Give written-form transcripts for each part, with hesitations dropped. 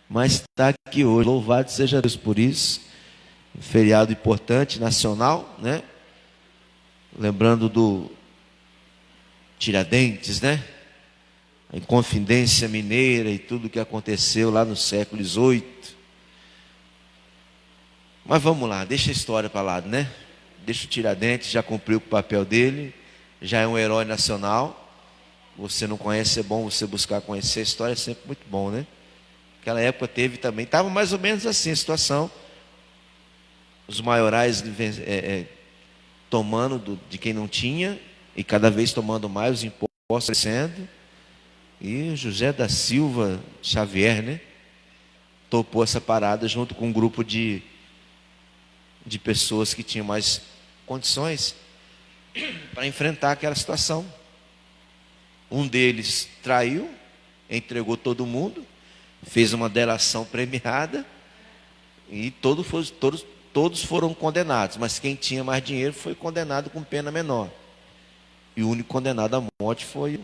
mas está aqui hoje. Louvado seja Deus por isso. Um feriado importante, nacional, né? Lembrando do Tiradentes, né? A Inconfidência Mineira e tudo que aconteceu lá no século XVIII. Mas vamos lá, deixa a história para lá, né? Deixa o Tiradentes, já cumpriu o papel dele, já é um herói nacional. Você não conhece, é bom você buscar conhecer a história, é sempre muito bom, né? Aquela época teve também, estava mais ou menos assim a situação. Os maiorais tomando de quem não tinha, e cada vez tomando mais, os impostos crescendo. E José da Silva Xavier, né? Topou essa parada junto com um grupo de pessoas que tinham mais condições para enfrentar aquela situação. Um deles traiu, entregou todo mundo, fez uma delação premiada e todos foram condenados, mas quem tinha mais dinheiro foi condenado com pena menor. E o único condenado à morte foi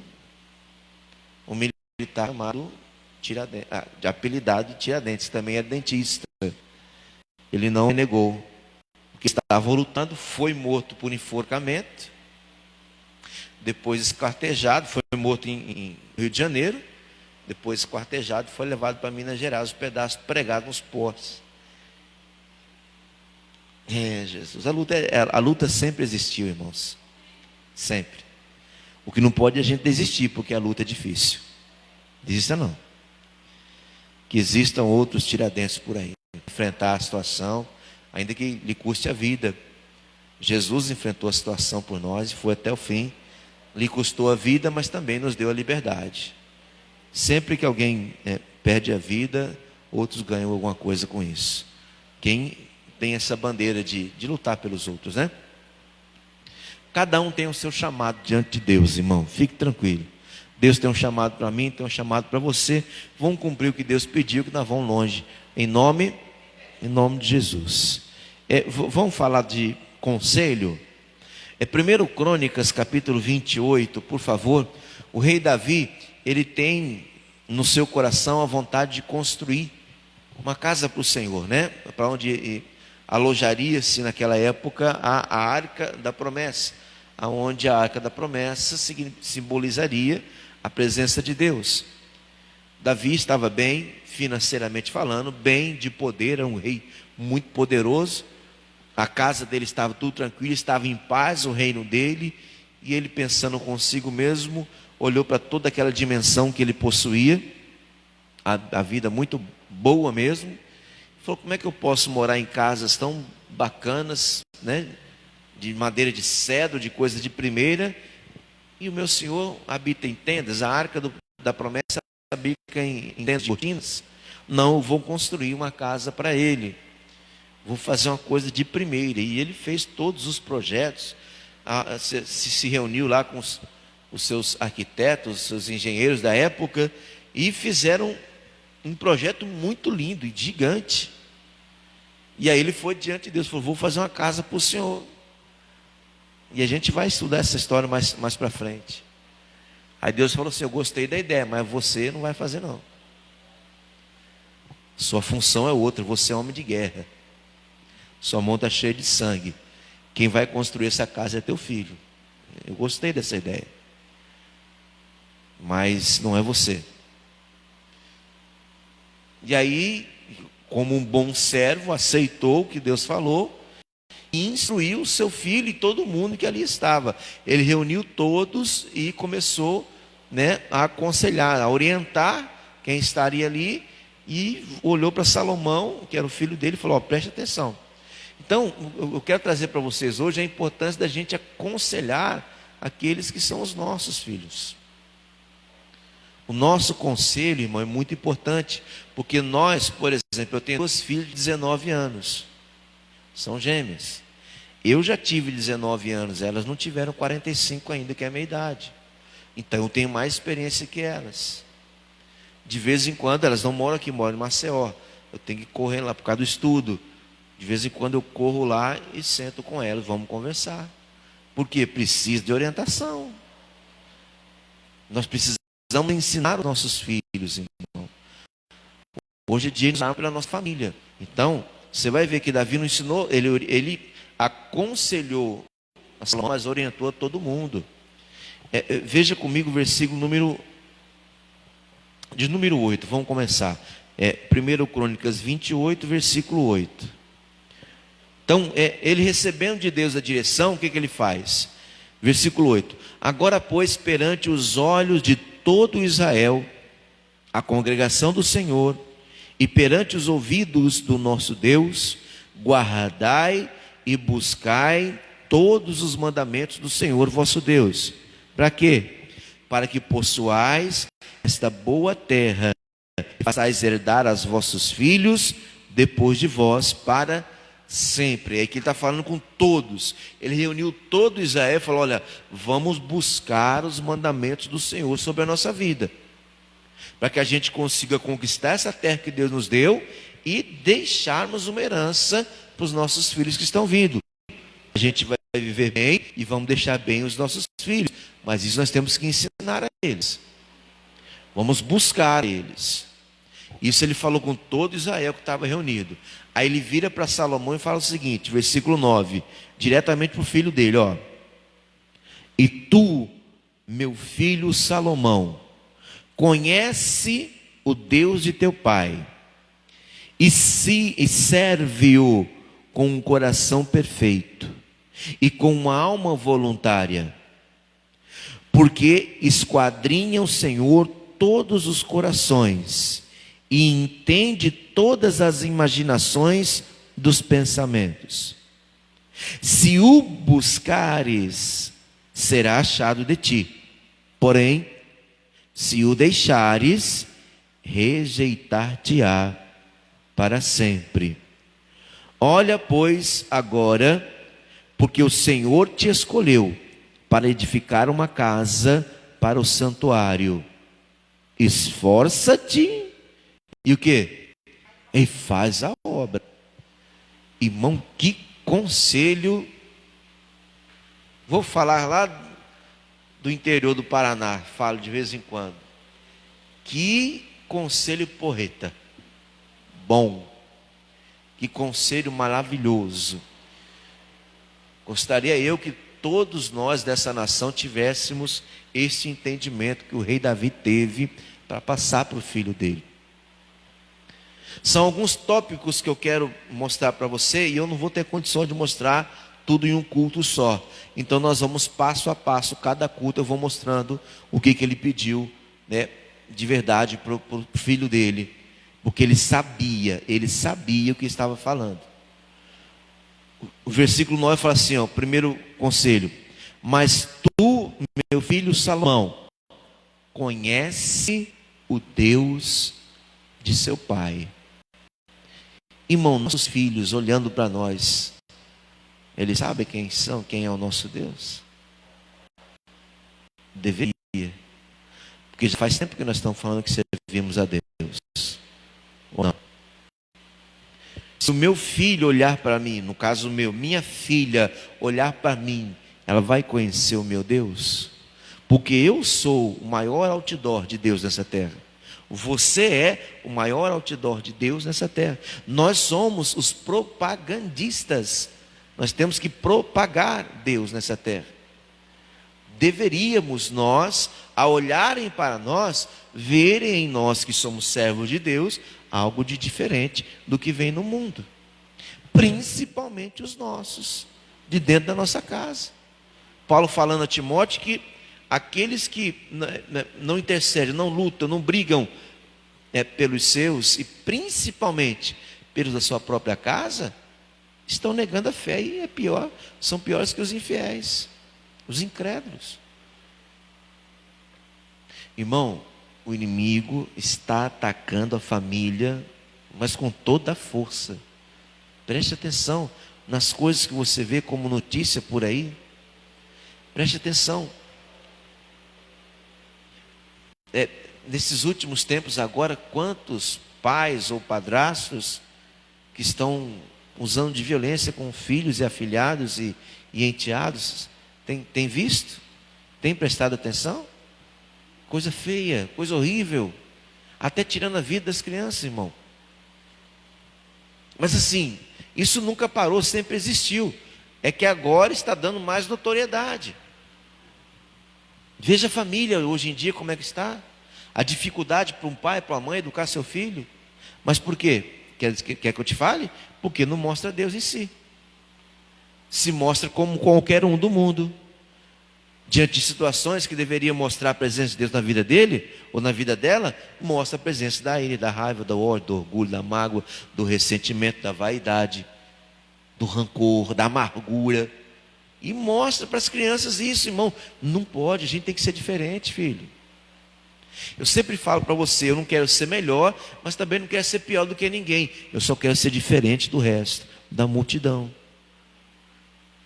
um militar chamado Tiradentes, apelidado de Tiradentes, que também é dentista. Ele não negou. Que estavam lutando, foi morto por enforcamento, depois esquartejado, foi morto em Rio de Janeiro, depois esquartejado, foi levado para Minas Gerais, os pedaços pregados nos postes. Jesus, a luta sempre existiu, irmãos, sempre. O que não pode é a gente desistir, porque a luta é difícil. Desista não. Que existam outros Tiradentes por aí, enfrentar a situação, ainda que lhe custe a vida. Jesus enfrentou a situação por nós e foi até o fim. Lhe custou a vida, mas também nos deu a liberdade. Sempre que alguém perde a vida, outros ganham alguma coisa com isso. Quem tem essa bandeira de lutar pelos outros, né? Cada um tem o seu chamado diante de Deus, irmão. Fique tranquilo. Deus tem um chamado para mim, tem um chamado para você. Vamos cumprir o que Deus pediu, que nós vamos longe. Em nome de Jesus. Vamos falar de conselho. 1 Crônicas capítulo 28, por favor. O rei Davi, ele tem no seu coração a vontade de construir uma casa para o Senhor, né? Para onde alojaria-se naquela época a arca da promessa, aonde a arca da promessa simbolizaria a presença de Deus. Davi estava bem, financeiramente falando, bem de poder, era um rei muito poderoso. A casa dele estava tudo tranquilo, estava em paz o reino dele. E ele, pensando consigo mesmo, olhou para toda aquela dimensão que ele possuía, a vida muito boa mesmo. Falou: como é que eu posso morar em casas tão bacanas, né? De madeira de cedro, de coisa de primeira, e o meu Senhor habita em tendas, a arca da promessa habita em tendas de cortinas. Não, eu vou construir uma casa para ele, vou fazer uma coisa de primeira. E ele fez todos os projetos, se reuniu lá com os seus arquitetos, os seus engenheiros da época, e fizeram um projeto muito lindo e gigante. E aí ele foi diante de Deus, falou: vou fazer uma casa para o Senhor. E a gente vai estudar essa história mais para frente. Aí Deus falou assim: eu gostei da ideia, mas você não vai fazer não. Sua função é outra, você é homem de guerra. Sua mão está cheia de sangue. Quem vai construir essa casa é teu filho. Eu gostei dessa ideia, mas não é você. E aí, como um bom servo, aceitou o que Deus falou e instruiu o seu filho e todo mundo que ali estava. Ele reuniu todos e começou, a aconselhar, a orientar quem estaria ali, e olhou para Salomão, que era o filho dele, e falou: preste atenção. Então, eu quero trazer para vocês hoje a importância da gente aconselhar aqueles que são os nossos filhos. O nosso conselho, irmão, é muito importante, porque nós, por exemplo, eu tenho 2 filhas de 19 anos, são gêmeas. Eu já tive 19 anos, elas não tiveram 45 ainda, que é a minha idade. Então eu tenho mais experiência que elas. De vez em quando, elas não moram aqui, moram em Maceió. Eu tenho que correr lá por causa do estudo. De vez em quando eu corro lá e sento com elas, vamos conversar. Porque precisa de orientação. Nós precisamos ensinar os nossos filhos, irmão. Hoje em dia ele ensinou pela nossa família. Então, você vai ver que Davi não ensinou, ele aconselhou a Salomão, mas orientou a todo mundo. Veja comigo o versículo número 8, vamos começar. 1 Crônicas 28, versículo 8. Então, ele recebendo de Deus a direção, o que ele faz? Versículo 8. Agora, pois, perante os olhos de todo Israel, a congregação do Senhor, e perante os ouvidos do nosso Deus, guardai e buscai todos os mandamentos do Senhor vosso Deus. Para quê? Para que possuais esta boa terra, e façais herdar aos vossos filhos depois de vós para sempre. É que ele está falando com todos. Ele reuniu todo Israel e falou: olha, vamos buscar os mandamentos do Senhor sobre a nossa vida, para que a gente consiga conquistar essa terra que Deus nos deu e deixarmos uma herança para os nossos filhos que estão vindo. A gente vai viver bem e vamos deixar bem os nossos filhos, mas isso nós temos que ensinar a eles. Vamos buscar eles. Isso ele falou com todo Israel que estava reunido. Aí ele vira para Salomão e fala o seguinte, versículo 9, diretamente para o filho dele, ó. E tu, meu filho Salomão, conhece o Deus de teu pai, e serve-o com um coração perfeito, e com uma alma voluntária, porque esquadrinha o Senhor todos os corações, e entende todas as imaginações dos pensamentos. Se o buscares, será achado de ti, porém, se o deixares, rejeitar-te-á para sempre. Olha, pois, agora, porque o Senhor te escolheu para edificar uma casa para o santuário. Esforça-te e o quê? E faz a obra. Irmão, que conselho. Vou falar lá do interior do Paraná, falo de vez em quando. Que conselho porreta. Bom. Que conselho maravilhoso. Gostaria eu que todos nós dessa nação tivéssemos esse entendimento que o rei Davi teve para passar para o filho dele. São alguns tópicos que eu quero mostrar para você, e eu não vou ter condição de mostrar tudo em um culto só. Então nós vamos passo a passo, cada culto eu vou mostrando o que ele pediu, né, de verdade para o filho dele, porque ele sabia o que estava falando. O versículo 9 fala assim, ó, primeiro conselho: mas tu, meu filho Salomão, conhece o Deus de seu pai. Irmão, nossos filhos olhando para nós, eles sabem quem são, quem é o nosso Deus? Deveria. Porque já faz tempo que nós estamos falando que servimos a Deus. Ou não? Se o meu filho olhar para mim, no caso minha filha olhar para mim, ela vai conhecer o meu Deus? Porque eu sou o maior outdoor de Deus nessa terra. Você é o maior outdoor de Deus nessa terra. Nós somos os propagandistas. Nós temos que propagar Deus nessa terra. Deveríamos nós, ao olharem para nós, verem em nós que somos servos de Deus, algo de diferente do que vem no mundo. Principalmente os nossos, de dentro da nossa casa. Paulo falando a Timóteo que aqueles que não intercedem, não lutam, não brigam pelos seus, e principalmente pelos da sua própria casa, estão negando a fé, e é pior, são piores que os infiéis, os incrédulos. Irmão, o inimigo está atacando a família, mas com toda a força. Preste atenção nas coisas que você vê como notícia por aí. Preste atenção. Nesses últimos tempos agora, quantos pais ou padrastos que estão usando de violência com filhos e afilhados e enteados, tem visto? Tem prestado atenção? Coisa feia, coisa horrível, até tirando a vida das crianças, irmão. Mas assim, isso nunca parou, sempre existiu. É que agora está dando mais notoriedade. Veja a família hoje em dia como é que está. A dificuldade para um pai, para uma mãe educar seu filho. Mas por quê? Quer que eu te fale? Porque não mostra Deus em si. Se mostra como qualquer um do mundo. Diante de situações que deveriam mostrar a presença de Deus na vida dele, ou na vida dela, mostra a presença da ira, da raiva, do ódio, do orgulho, da mágoa, do ressentimento, da vaidade, do rancor, da amargura. E mostra para as crianças isso, irmão. Não pode, a gente tem que ser diferente, filho. Eu sempre falo para você, eu não quero ser melhor, mas também não quero ser pior do que ninguém. Eu só quero ser diferente do resto, da multidão.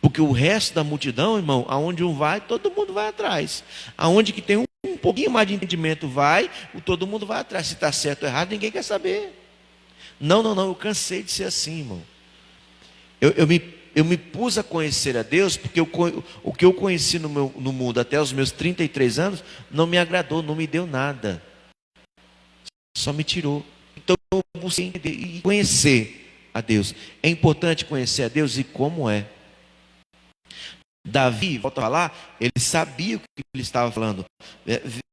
Porque o resto da multidão, irmão, aonde um vai, todo mundo vai atrás. Aonde que tem um pouquinho mais de entendimento vai, todo mundo vai atrás. Se está certo ou errado, ninguém quer saber. Não, eu cansei de ser assim, irmão. Eu me pus a conhecer a Deus, porque o que eu conheci no mundo até os meus 33 anos, não me agradou, não me deu nada. Só me tirou. Então eu busquei entender e conhecer a Deus. É importante conhecer a Deus e como é. Davi, volta a falar, ele sabia o que ele estava falando.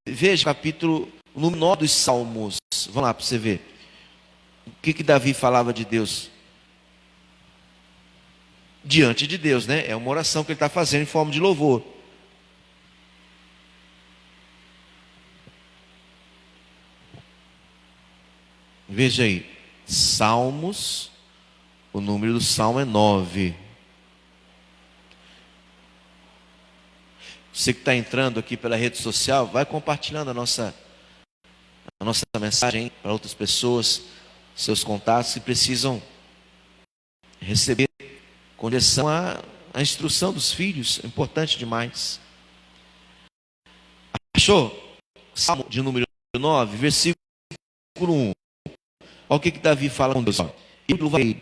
Veja o capítulo, o número 9 dos Salmos. Vamos lá para você ver. O que Davi falava de Deus? Diante de Deus, né? É uma oração que ele está fazendo em forma de louvor. Veja aí. Salmos, o número do Salmo é 9. Você que está entrando aqui pela rede social, vai compartilhando a nossa mensagem para outras pessoas, seus contatos que precisam receber com direção à instrução dos filhos, é importante demais. Achou? Salmo de número 9, versículo 1. Olha o que Davi fala com Deus. Eu louvarei,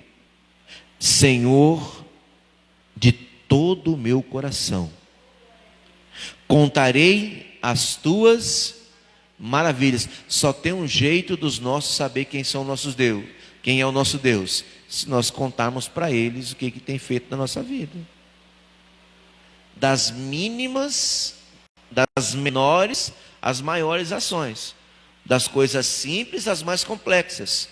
Senhor, de todo o meu coração. Contarei as tuas maravilhas. Só tem um jeito dos nossos saber quem são nossos Deus, quem é o nosso Deus, se nós contarmos para eles o que tem feito na nossa vida. Das mínimas, das menores, às maiores ações. Das coisas simples às mais complexas.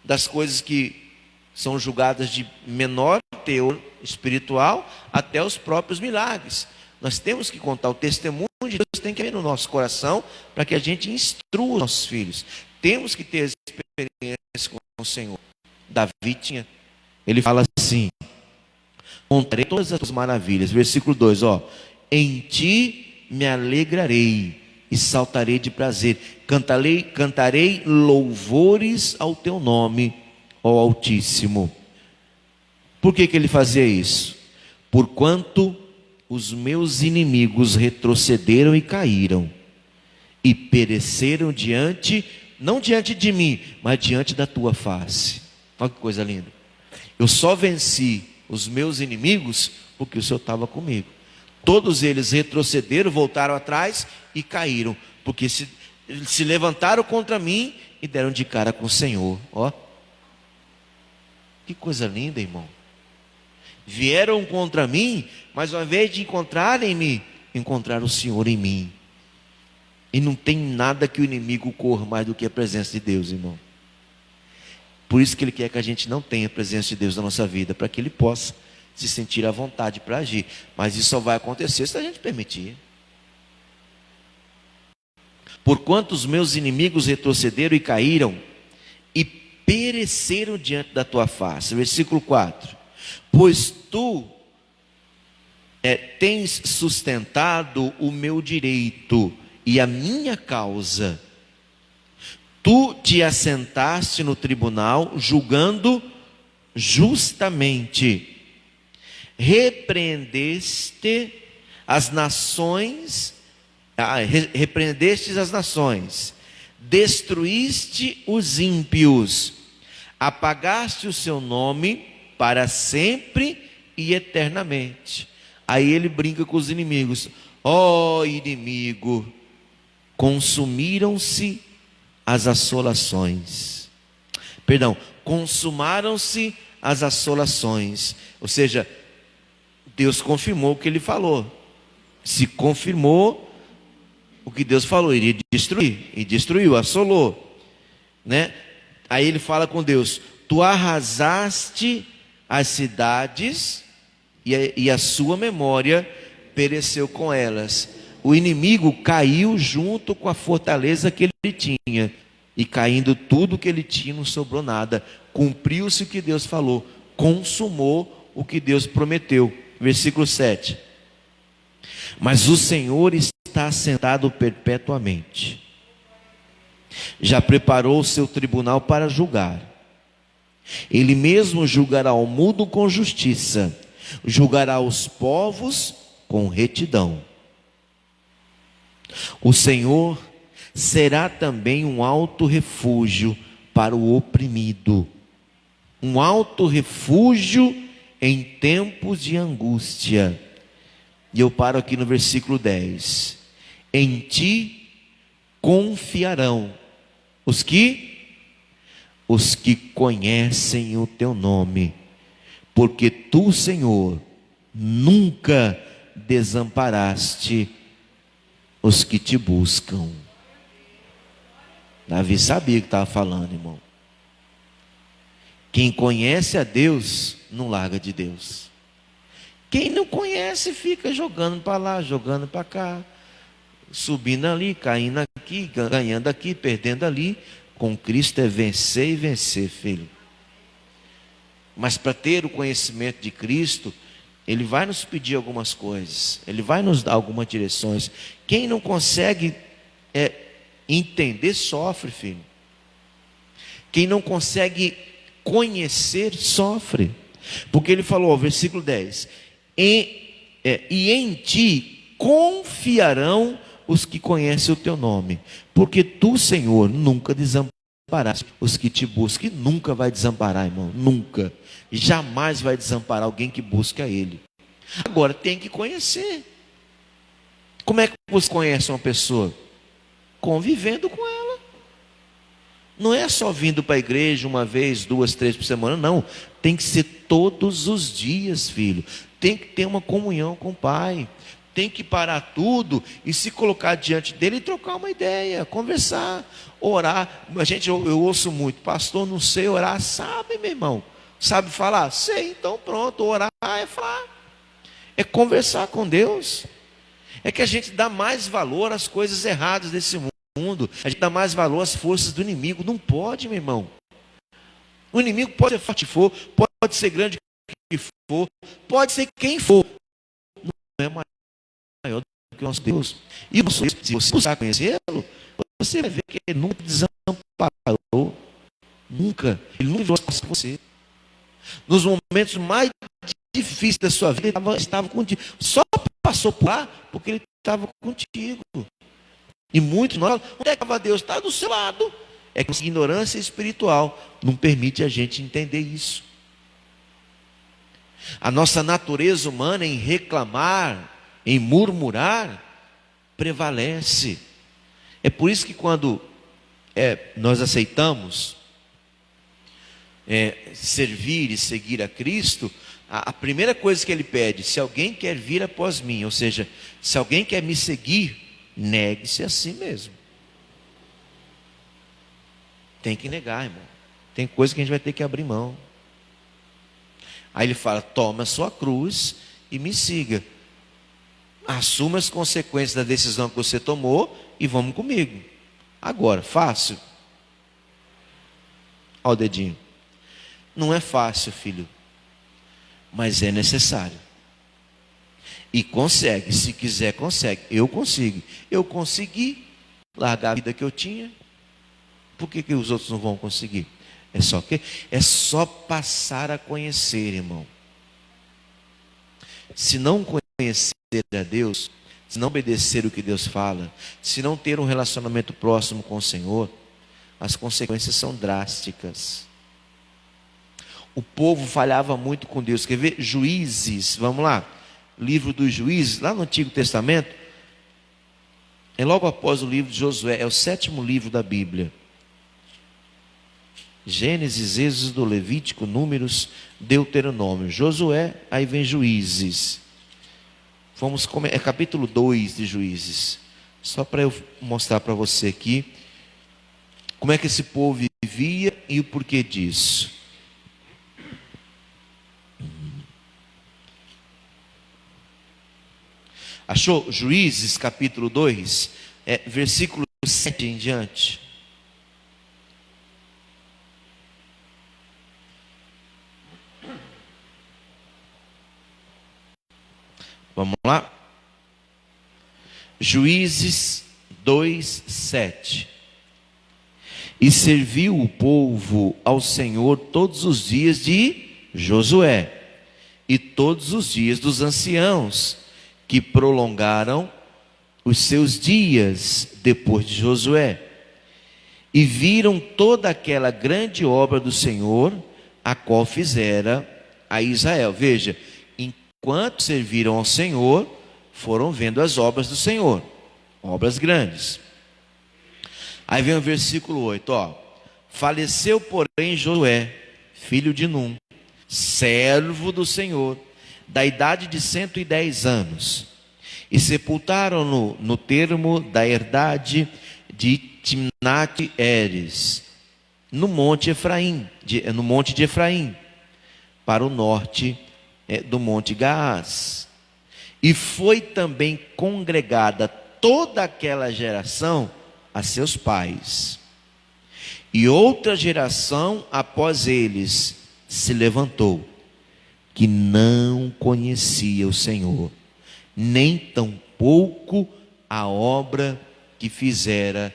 Das coisas que são julgadas de menor teor espiritual até os próprios milagres. Nós temos que contar o testemunho de Deus, tem que haver no nosso coração, para que a gente instrua os nossos filhos. Temos que ter experiência com o Senhor. Davi tinha. Ele fala assim: contarei todas as tuas maravilhas. Versículo 2, em ti me alegrarei e saltarei de prazer. Cantarei louvores ao teu nome, ó Altíssimo. Por que ele fazia isso? Porquanto os meus inimigos retrocederam e caíram, e pereceram não diante de mim, mas diante da tua face. Olha que coisa linda. Eu só venci os meus inimigos porque o Senhor estava comigo. Todos eles retrocederam, voltaram atrás e caíram, porque se levantaram contra mim e deram de cara com o Senhor. Ó, que coisa linda, irmão. Vieram contra mim, mas ao invés de encontrarem-me, encontraram o Senhor em mim. E não tem nada que o inimigo corra mais do que a presença de Deus, irmão. Por isso que Ele quer que a gente não tenha a presença de Deus na nossa vida, para que Ele possa se sentir à vontade para agir. Mas isso só vai acontecer se a gente permitir. Porquanto os meus inimigos retrocederam e caíram, e pereceram diante da tua face. Versículo 4. Pois tu tens sustentado o meu direito e a minha causa. Tu te assentaste no tribunal, julgando justamente. Repreendeste as nações, destruíste os ímpios, apagaste o seu nome para sempre e eternamente. Aí ele brinca com os inimigos: ó inimigo, consumiram-se as assolações. Perdão, consumaram-se as assolações. Ou seja, Deus confirmou o que ele falou. Se confirmou o que Deus falou, iria destruir. E destruiu, assolou, né? Aí ele fala com Deus: tu arrasaste as cidades e a sua memória pereceu com elas. O inimigo caiu junto com a fortaleza que ele tinha. E caindo tudo que ele tinha, não sobrou nada. Cumpriu-se o que Deus falou. Consumou o que Deus prometeu. Versículo 7. Mas o Senhor está assentado perpetuamente. Já preparou o seu tribunal para julgar. Ele mesmo julgará o mundo com justiça. Julgará os povos com retidão. O Senhor será também um alto refúgio para o oprimido, um alto refúgio em tempos de angústia. E eu paro aqui no versículo 10. Em ti confiarão os que conhecem o teu nome, porque tu, Senhor, nunca desamparaste os que te buscam. Davi sabia o que estava falando, irmão. Quem conhece a Deus não larga de Deus. Quem não conhece fica jogando para lá, jogando para cá, subindo ali, caindo aqui, ganhando aqui, perdendo ali. Com Cristo é vencer e vencer, filho. Mas para ter o conhecimento de Cristo, Ele vai nos pedir algumas coisas, Ele vai nos dar algumas direções. Quem não consegue entender, sofre, filho. Quem não consegue conhecer, sofre. Porque Ele falou, versículo 10: e em ti confiarão os que conhecem o teu nome, porque tu, Senhor, nunca desampararás os que te buscam. E nunca vai desamparar, irmão, nunca, jamais vai desamparar alguém que busca Ele. Agora tem que conhecer. Como é que você conhece uma pessoa? Convivendo com ela. Não é só vindo para a igreja uma vez, duas, três por semana, não. Tem que ser todos os dias, filho. Tem que ter uma comunhão com o Pai. Tem que parar tudo e se colocar diante dele e trocar uma ideia, conversar, orar. Eu ouço muito: pastor, não sei orar. Sabe, meu irmão? Sabe falar? Sei. Então pronto, orar é falar, é conversar com Deus. É que a gente dá mais valor às coisas erradas desse mundo. A gente dá mais valor às forças do inimigo. Não pode, meu irmão. O inimigo pode ser forte que for, pode ser grande que for, pode ser quem for, não é maior do que o nosso Deus. E se você buscar conhecê-lo, você vai ver que Ele nunca desamparou. Nunca. Ele nunca virou as costas com você. Nos momentos mais difíceis da sua vida, Ele estava contigo. Só passou por lá porque Ele estava contigo. E muitos nós, onde é que estava Deus? Está do seu lado. É que a ignorância espiritual não permite a gente entender isso. A nossa natureza humana em reclamar, em murmurar, prevalece. É por isso que quando nós aceitamos servir e seguir a Cristo, a primeira coisa que Ele pede: se alguém quer vir após mim, ou seja, se alguém quer me seguir, negue-se a si mesmo. Tem que negar, irmão. Tem coisa que a gente vai ter que abrir mão. Aí Ele fala: toma a sua cruz e me siga. Assuma as consequências da decisão que você tomou e vamos comigo. Agora, fácil? Olha o dedinho. Não é fácil, filho, mas é necessário. E consegue, se quiser consegue. Eu consigo. Eu consegui largar a vida que eu tinha. Por que os outros não vão conseguir? É só passar a conhecer, irmão. Se não conhecer a Deus, se não obedecer o que Deus fala, se não ter um relacionamento próximo com o Senhor, as consequências são drásticas. O povo falhava muito com Deus. Quer ver? Juízes, vamos lá. Livro dos Juízes, lá no Antigo Testamento, é logo após o livro de Josué, é o 7º livro da Bíblia. Gênesis, Êxodo, Levítico, Números, Deuteronômio, Josué, aí vem Juízes. É capítulo 2 de Juízes. Só para eu mostrar para você aqui como é que esse povo vivia e o porquê disso. Achou? Juízes, capítulo 2, versículo 7 em diante. Vamos lá? Juízes 2, 7. E serviu o povo ao Senhor todos os dias de Josué, e todos os dias dos anciãos, que prolongaram os seus dias depois de Josué, e viram toda aquela grande obra do Senhor, a qual fizera a Israel. Veja, enquanto serviram ao Senhor, foram vendo as obras do Senhor, obras grandes. Aí vem o versículo 8, faleceu porém Josué, filho de Num, servo do Senhor, da idade de 110 anos, e sepultaram-no no termo da herdade de Timnate-Heres, no monte de Efraim, para o norte do monte Gaás. E foi também congregada toda aquela geração a seus pais. E outra geração após eles se levantou, que não conhecia o Senhor, nem tampouco a obra que fizera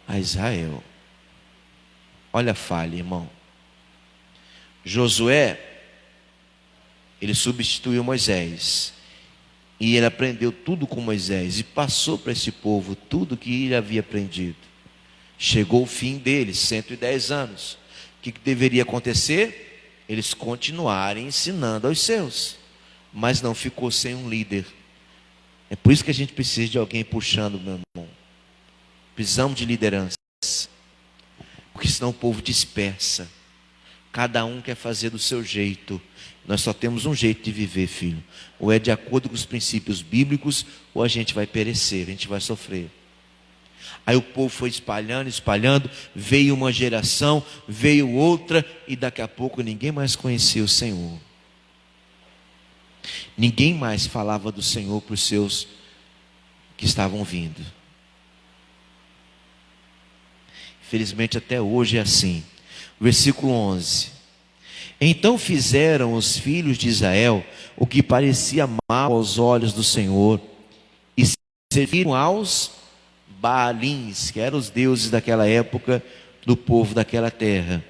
a Israel. Olha a falha, irmão. Josué, ele substituiu Moisés, e ele aprendeu tudo com Moisés, e passou para esse povo tudo que ele havia aprendido. Chegou o fim deles, 110 anos. O que deveria acontecer? Eles continuarem ensinando aos seus, mas não ficou sem um líder. É por isso que a gente precisa de alguém puxando, meu irmão. Precisamos de liderança, porque senão o povo dispersa. Cada um quer fazer do seu jeito. Nós só temos um jeito de viver, filho. Ou é de acordo com os princípios bíblicos, ou a gente vai perecer, a gente vai sofrer. Aí o povo foi espalhando, veio uma geração, veio outra, e daqui a pouco ninguém mais conhecia o Senhor. Ninguém mais falava do Senhor para os seus que estavam vindo. Infelizmente até hoje é assim. Versículo 11. Então fizeram os filhos de Israel o que parecia mal aos olhos do Senhor, e serviram aos Baalins, que eram os deuses daquela época do povo daquela terra.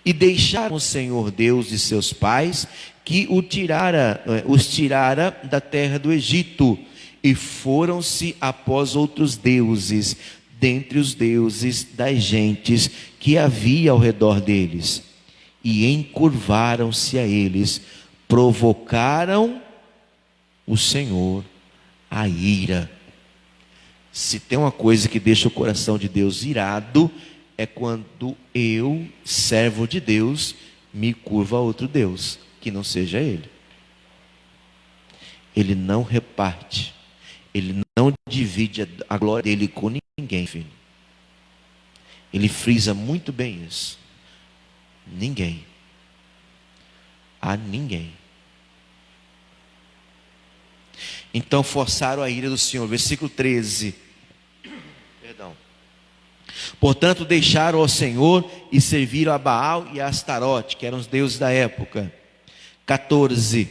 E deixaram o Senhor Deus de seus pais, que os tirara da terra do Egito, e foram-se após outros deuses, dentre os deuses das gentes que havia ao redor deles, e encurvaram-se a eles, provocaram o Senhor a ira. Se tem uma coisa que deixa o coração de Deus irado, é quando eu, servo de Deus, me curvo a outro Deus, que não seja Ele. Ele não reparte, Ele não divide a glória dele com ninguém, filho. Ele frisa muito bem isso. Ninguém. A ninguém. Então forçaram a ira do Senhor. Versículo 13. Perdão. Portanto deixaram ao Senhor e serviram a Baal e a Astarote, que eram os deuses da época. 14.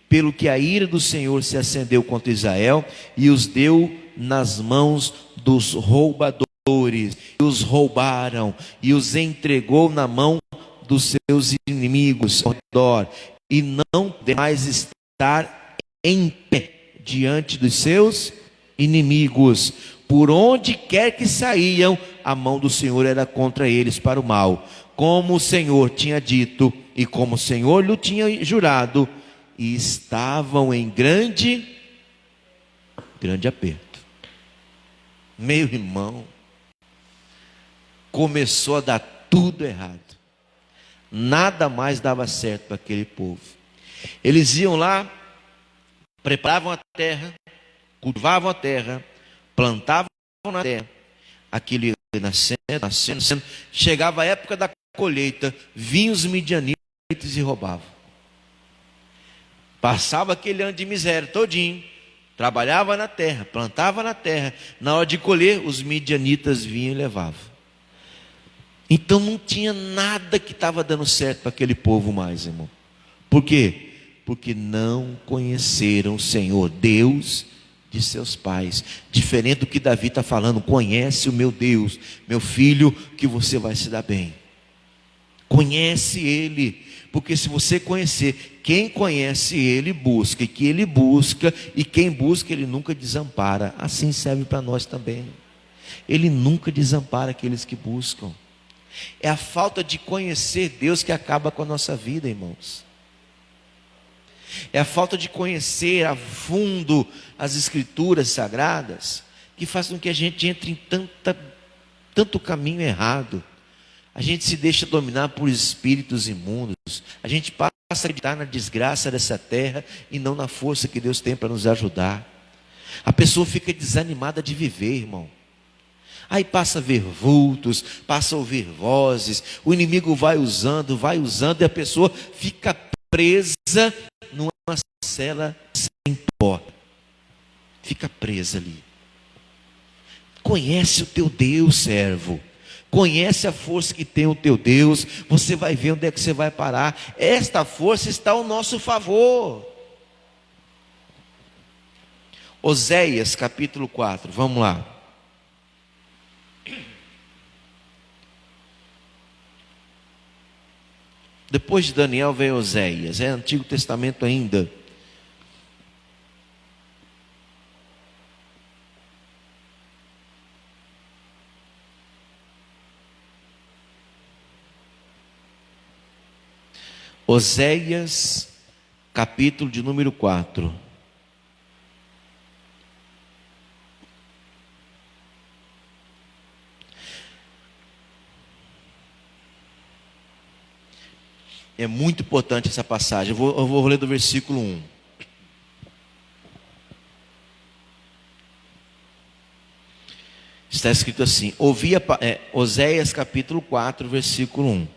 Pelo que a ira do Senhor se acendeu contra Israel e os deu nas mãos dos roubadores, e os roubaram e os entregou na mão dos seus inimigos ao redor, e não pode mais estar em pé diante dos seus inimigos. Por onde quer que saíam, a mão do Senhor era contra eles para o mal, como o Senhor tinha dito e como o Senhor lhe tinha jurado, e estavam em grande aperto. Meu irmão, começou a dar tudo errado. Nada mais dava certo para aquele povo. Eles iam lá, preparavam a terra, cultivavam a terra, plantavam na terra, aquilo ia nascendo. Chegava a época da colheita, vinham os midianitas e roubavam. Passava aquele ano de miséria todinho, trabalhava na terra, plantava na terra, na hora de colher, os midianitas vinham e levavam. Então não tinha nada que estava dando certo para aquele povo mais, irmão. Por quê? Porque não conheceram o Senhor, Deus de seus pais. Diferente do que Davi está falando, conhece o meu Deus, meu filho, que você vai se dar bem. Conhece Ele, porque se você conhecer, quem conhece Ele busca, e que Ele busca, e quem busca Ele nunca desampara. Assim serve para nós também. Ele nunca desampara aqueles que buscam. É a falta de conhecer Deus que acaba com a nossa vida, irmãos. É a falta de conhecer a fundo as Escrituras Sagradas que faz com que a gente entre em tanto caminho errado. A gente se deixa dominar por espíritos imundos. A gente passa a acreditar na desgraça dessa terra e não na força que Deus tem para nos ajudar. A pessoa fica desanimada de viver, irmão. Aí passa a ver vultos, passa a ouvir vozes, o inimigo vai usando, e a pessoa fica presa numa cela sem porta. Fica presa ali. Conhece o teu Deus, servo. Conhece a força que tem o teu Deus. Você vai ver onde é que você vai parar. Esta força está ao nosso favor. Oséias capítulo 4, vamos lá. Depois de Daniel veio Oséias, é Antigo Testamento ainda. Oséias, capítulo de número 4. É muito importante essa passagem. Eu vou ler do versículo 1. Está escrito assim: Oséias capítulo 4, versículo 1.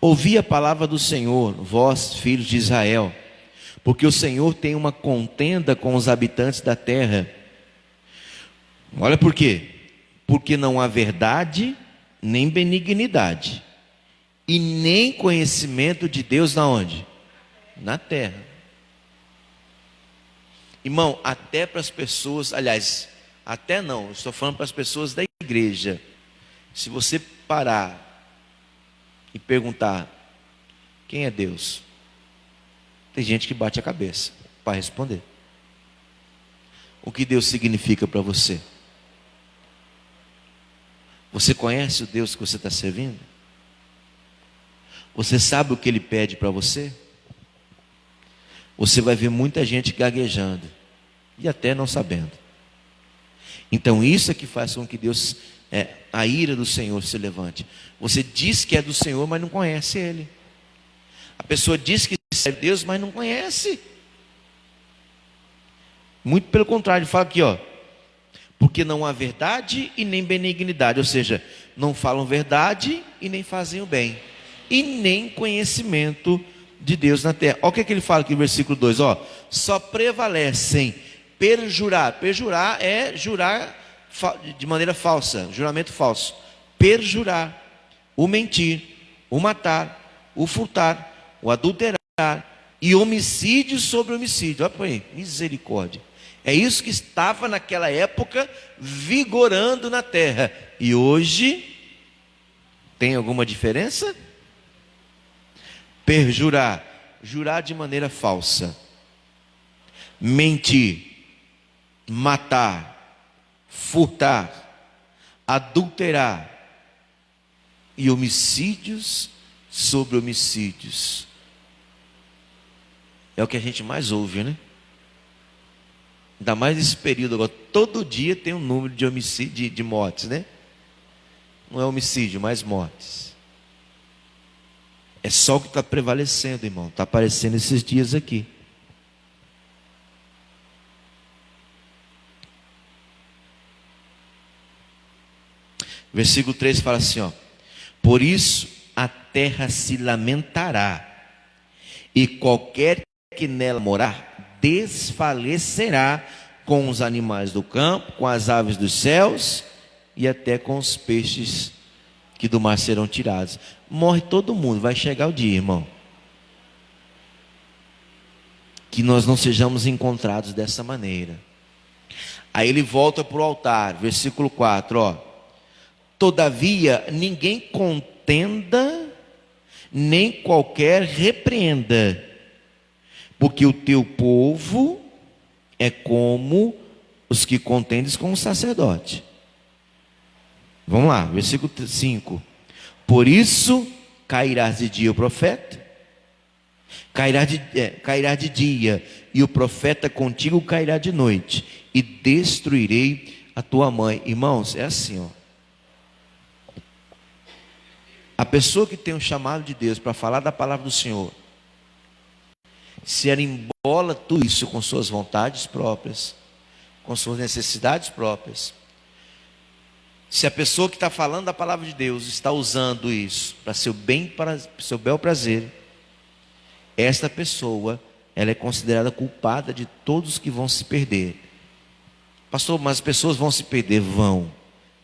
Ouvi a palavra do Senhor, vós, filhos de Israel, porque o Senhor tem uma contenda com os habitantes da terra. Olha por quê? Porque não há verdade, nem benignidade, e nem conhecimento de Deus na onde? Na terra. Irmão, até para as pessoas, aliás, até não, estou falando para as pessoas da igreja. Se você parar e perguntar quem é Deus, tem gente que bate a cabeça para responder. O que Deus significa para você? Você conhece o Deus que você está servindo? Você sabe o que Ele pede para você? Você vai ver muita gente gaguejando e até não sabendo. Então isso é que faz com que Deus, a ira do Senhor se levante. Você diz que é do Senhor, mas não conhece Ele. A pessoa diz que serve Deus, mas não conhece. Muito pelo contrário, fala aqui, porque não há verdade e nem benignidade, ou seja, não falam verdade e nem fazem o bem, e nem conhecimento de Deus na terra. Olha o que ele fala aqui no versículo 2, só prevalecem perjurar. Perjurar é jurar de maneira falsa, juramento falso. Perjurar, o mentir, o matar, o furtar, o adulterar e homicídio sobre homicídio. Olha para aí, misericórdia. É isso que estava naquela época vigorando na terra. E hoje tem alguma diferença? Perjurar, jurar de maneira falsa, mentir, matar, furtar, adulterar e homicídios sobre homicídios. É o que a gente mais ouve, né? Ainda mais nesse período agora, todo dia tem um número de homicídio, de mortes, né? Não é homicídio, mas mortes. É só o que está prevalecendo, irmão. Está aparecendo esses dias aqui. Versículo 3 fala assim, ó: por isso a terra se lamentará, e qualquer que nela morar desfalecerá, com os animais do campo, com as aves dos céus e até com os peixes que do mar serão tirados. Morre todo mundo, vai chegar o dia, irmão, que nós não sejamos encontrados dessa maneira. Aí ele volta para o altar, versículo 4, ó: todavia ninguém contenda, nem qualquer repreenda, porque o teu povo é como os que contendes com o sacerdote. Vamos lá, versículo 5. Por isso cairás de dia o profeta, cairá de dia, e o profeta contigo cairá de noite, e destruirei a tua mãe. Irmãos, é assim, ó. A pessoa que tem um chamado de Deus para falar da palavra do Senhor, se ela embola tudo isso com suas vontades próprias, com suas necessidades próprias, se a pessoa que está falando da palavra de Deus está usando isso para seu bel prazer, esta pessoa, ela é considerada culpada de todos que vão se perder. Pastor, mas as pessoas vão se perder? Vão.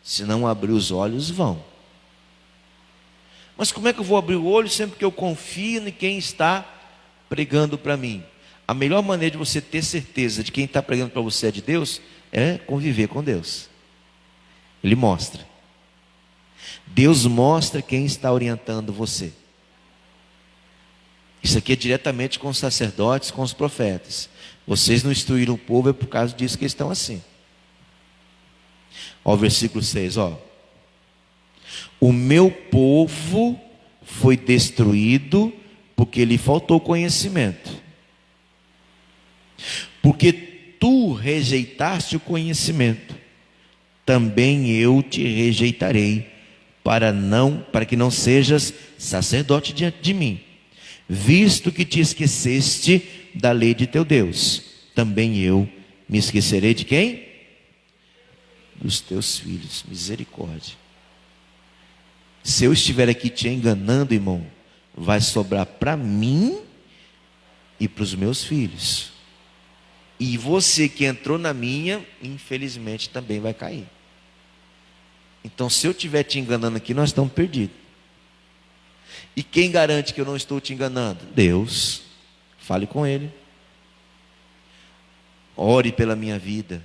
Se não abrir os olhos, vão. Mas como é que eu vou abrir o olho sempre que eu confio em quem está pregando para mim? A melhor maneira de você ter certeza de quem está pregando para você é de Deus, é conviver com Deus. Ele mostra. Deus mostra quem está orientando você. Isso aqui é diretamente com os sacerdotes, com os profetas. Vocês não instruíram o povo, é por causa disso que eles estão assim. Ó, o versículo 6, ó: o meu povo foi destruído porque lhe faltou conhecimento. Porque tu rejeitaste o conhecimento, também eu te rejeitarei, para que não sejas sacerdote diante de mim. Visto que te esqueceste da lei de teu Deus, também eu me esquecerei de quem? Dos teus filhos. Misericórdia. Se eu estiver aqui te enganando, irmão, vai sobrar para mim e para os meus filhos. E você que entrou na minha, infelizmente também vai cair. Então, se eu estiver te enganando aqui, nós estamos perdidos. E quem garante que eu não estou te enganando? Deus. Fale com Ele. Ore pela minha vida.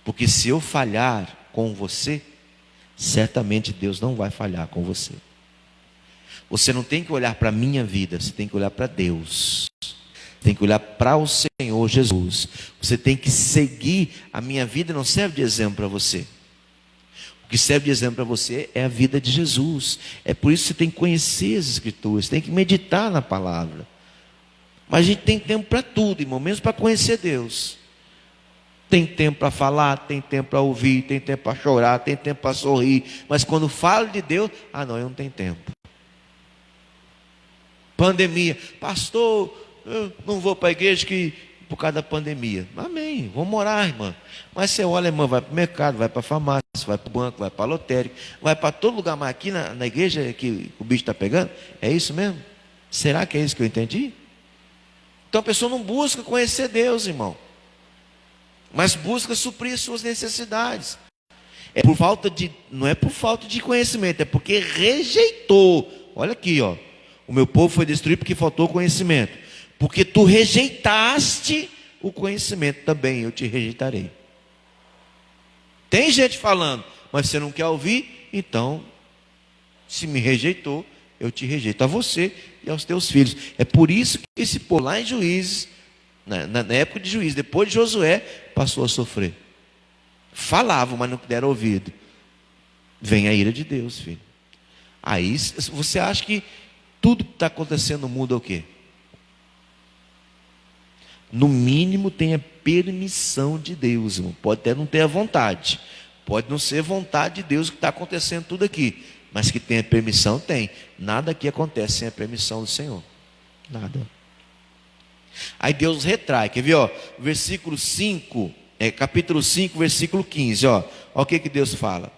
Porque se eu falhar com você, certamente Deus não vai falhar com você. Você não tem que olhar para a minha vida, você tem que olhar para Deus. Tem que olhar para o Senhor Jesus. Você tem que seguir. A minha vida não serve de exemplo para você. O que serve de exemplo para você é a vida de Jesus. É por isso que você tem que conhecer as Escrituras, tem que meditar na palavra. Mas a gente tem tempo para tudo, irmão, mesmo para conhecer Deus. Tem tempo para falar, tem tempo para ouvir, tem tempo para chorar, tem tempo para sorrir. Mas quando falo de Deus, não, eu não tenho tempo. Pandemia, pastor, eu não vou para a igreja por causa da pandemia. Amém, vamos orar, irmã. Mas você olha, irmã, vai para o mercado, vai para a farmácia, vai para o banco, vai para a lotérica, vai para todo lugar, mas aqui na igreja que o bicho está pegando, é isso mesmo? Será que é isso que eu entendi? Então a pessoa não busca conhecer Deus, irmão, mas busca suprir suas necessidades. Não é por falta de conhecimento, é porque rejeitou. Olha aqui, ó. O meu povo foi destruído porque faltou conhecimento. Porque tu rejeitaste o conhecimento, também eu te rejeitarei. Tem gente falando, mas você não quer ouvir? Então, se me rejeitou, eu te rejeito a você e aos teus filhos. É por isso que esse povo lá em Juízes, na época de Juízes, depois de Josué, passou a sofrer. Falavam, mas não deram ouvido. Vem a ira de Deus, filho. Aí você acha que tudo que está acontecendo no mundo é o quê? No mínimo tem a permissão de Deus, irmão. Pode até não ter a vontade, pode não ser vontade de Deus o que está acontecendo tudo aqui, Mas que tenha permissão, tem. Nada aqui acontece sem a permissão do Senhor. Nada. Aí Deus retrai, quer ver, ó, versículo 5, capítulo 5, versículo 15, ó o que Deus fala.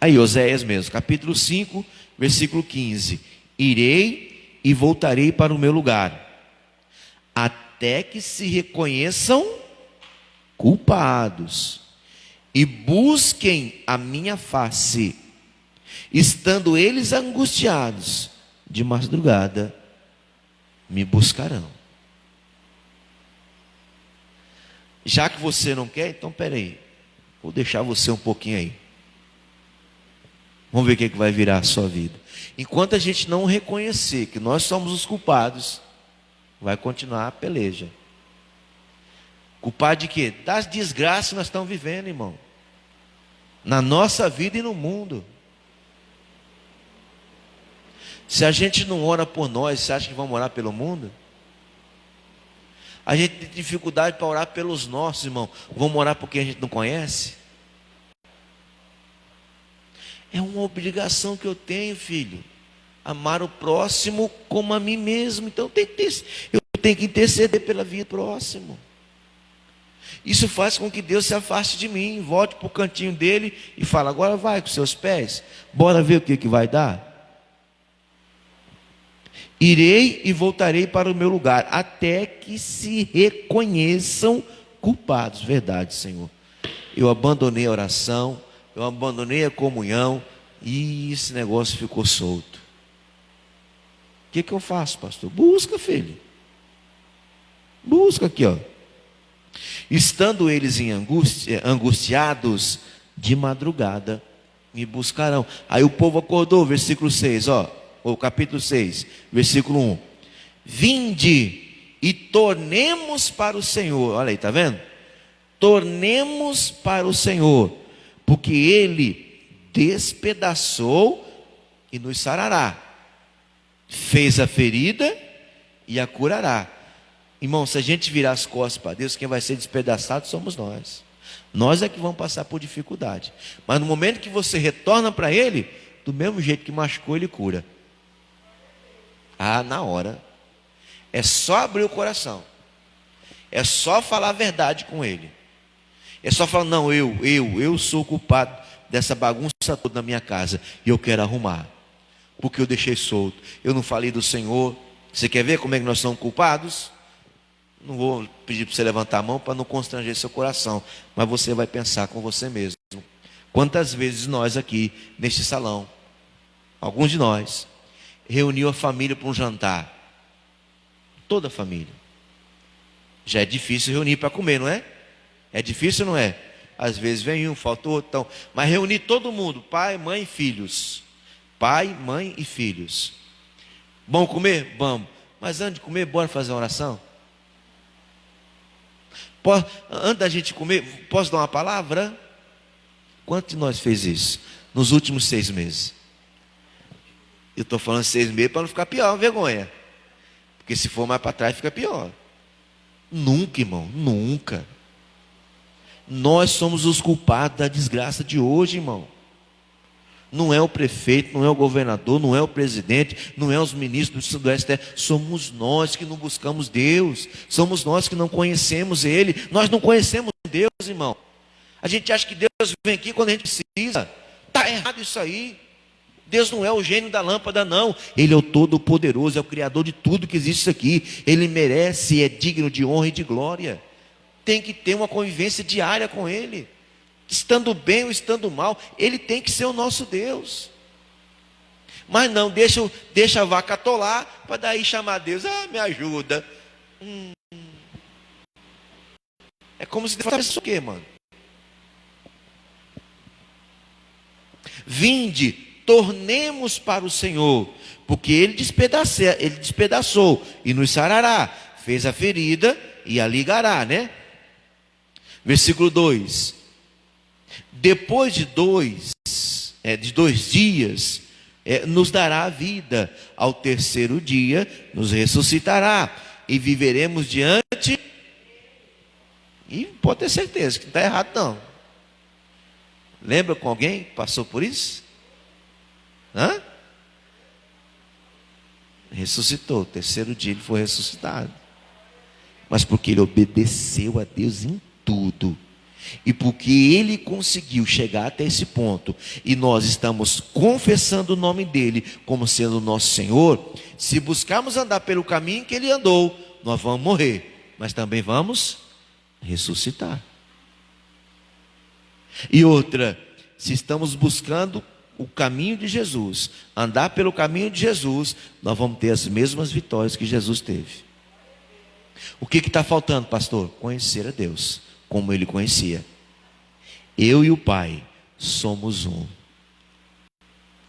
Aí, Oséias mesmo, capítulo 5, versículo 15: irei e voltarei para o meu lugar, até que se reconheçam culpados e busquem a minha face, estando eles angustiados, de madrugada me buscarão. Já que você não quer, então peraí, vou deixar você um pouquinho aí. Vamos ver o que vai virar a sua vida. Enquanto a gente não reconhecer que nós somos os culpados, vai continuar a peleja. Culpado de quê? Das desgraças que nós estamos vivendo, irmão. Na nossa vida e no mundo. Se a gente não ora por nós, você acha que vamos orar pelo mundo? A gente tem dificuldade para orar pelos nossos, irmão. Vamos orar por quem a gente não conhece? É uma obrigação que eu tenho, filho. Amar o próximo como a mim mesmo. Então eu tenho que interceder pela vida do próximo. Isso faz com que Deus se afaste de mim, volte para o cantinho dele e fala: agora vai com seus pés, bora ver o que vai dar. Irei e voltarei para o meu lugar, até que se reconheçam culpados. Verdade, Senhor. Eu abandonei a oração, eu abandonei a comunhão e esse negócio ficou solto. O que eu faço, pastor? Busca, filho. Busca aqui, ó. Estando eles em angústia, angustiados, de madrugada me buscarão. Aí o povo acordou, versículo 6, ó. O capítulo 6, versículo 1: vinde e tornemos para o Senhor. Olha aí, está vendo? Tornemos para o Senhor, porque Ele despedaçou e nos sarará, fez a ferida e a curará. Irmão, se a gente virar as costas para Deus, quem vai ser despedaçado somos nós. Nós é que vamos passar por dificuldade. Mas no momento que você retorna para Ele, do mesmo jeito que machucou, Ele cura. Na hora. É só abrir o coração. É só falar a verdade com Ele. É só falar: não, eu sou o culpado dessa bagunça toda na minha casa e eu quero arrumar, porque eu deixei solto, eu não falei do Senhor. Você quer ver como é que nós somos culpados? Não vou pedir para você levantar a mão para não constranger seu coração, mas você vai pensar com você mesmo. Quantas vezes nós aqui neste salão, alguns de nós, reuniu a família para um jantar, toda a família. Já é difícil reunir para comer, não é? É difícil, não é? Às vezes vem um, falta outro, então. Mas reunir todo mundo, pai, mãe e filhos. Pai, mãe e filhos. Vamos comer? Vamos. Mas antes de comer, bora fazer uma oração? Antes da gente comer, posso dar uma palavra? Quanto de nós fez isso nos últimos 6 meses? Eu estou falando 6 meses para não ficar pior, vergonha. Porque se for mais para trás, fica pior. Nunca, irmão, nunca. Nós somos os culpados da desgraça de hoje, irmão. Não é o prefeito, não é o governador, não é o presidente, não é os ministros do STF. Somos nós que não buscamos Deus. Somos nós que não conhecemos Ele. Nós não conhecemos Deus, irmão. A gente acha que Deus vem aqui quando a gente precisa. Está errado isso aí. Deus não é o gênio da lâmpada, não. Ele é o Todo-Poderoso, é o Criador de tudo que existe aqui. Ele merece e é digno de honra e de glória. Tem que ter uma convivência diária com Ele. Estando bem ou estando mal, Ele tem que ser o nosso Deus. Mas não, deixa a vaca atolar, para daí chamar Deus: me ajuda. É como se Deus falasse o quê, mano? Vinde, tornemos para o Senhor, porque Ele despedaçou e nos sarará, fez a ferida e a ligará, né? Versículo 2: depois de 2 dias, nos dará a vida, ao terceiro dia nos ressuscitará, e viveremos diante, e pode ter certeza que não está errado não. Lembra com alguém que passou por isso? Hã? Ressuscitou. Terceiro dia ele foi ressuscitado. Mas porque ele obedeceu a Deus em tudo. E porque ele conseguiu chegar até esse ponto, e nós estamos confessando o nome dele como sendo o nosso Senhor, se buscarmos andar pelo caminho que ele andou, nós vamos morrer, mas também vamos ressuscitar. E outra, se estamos buscando o caminho de Jesus, andar pelo caminho de Jesus, nós vamos ter as mesmas vitórias que Jesus teve. O que está faltando, pastor? Conhecer a Deus como ele conhecia. Eu e o Pai somos um.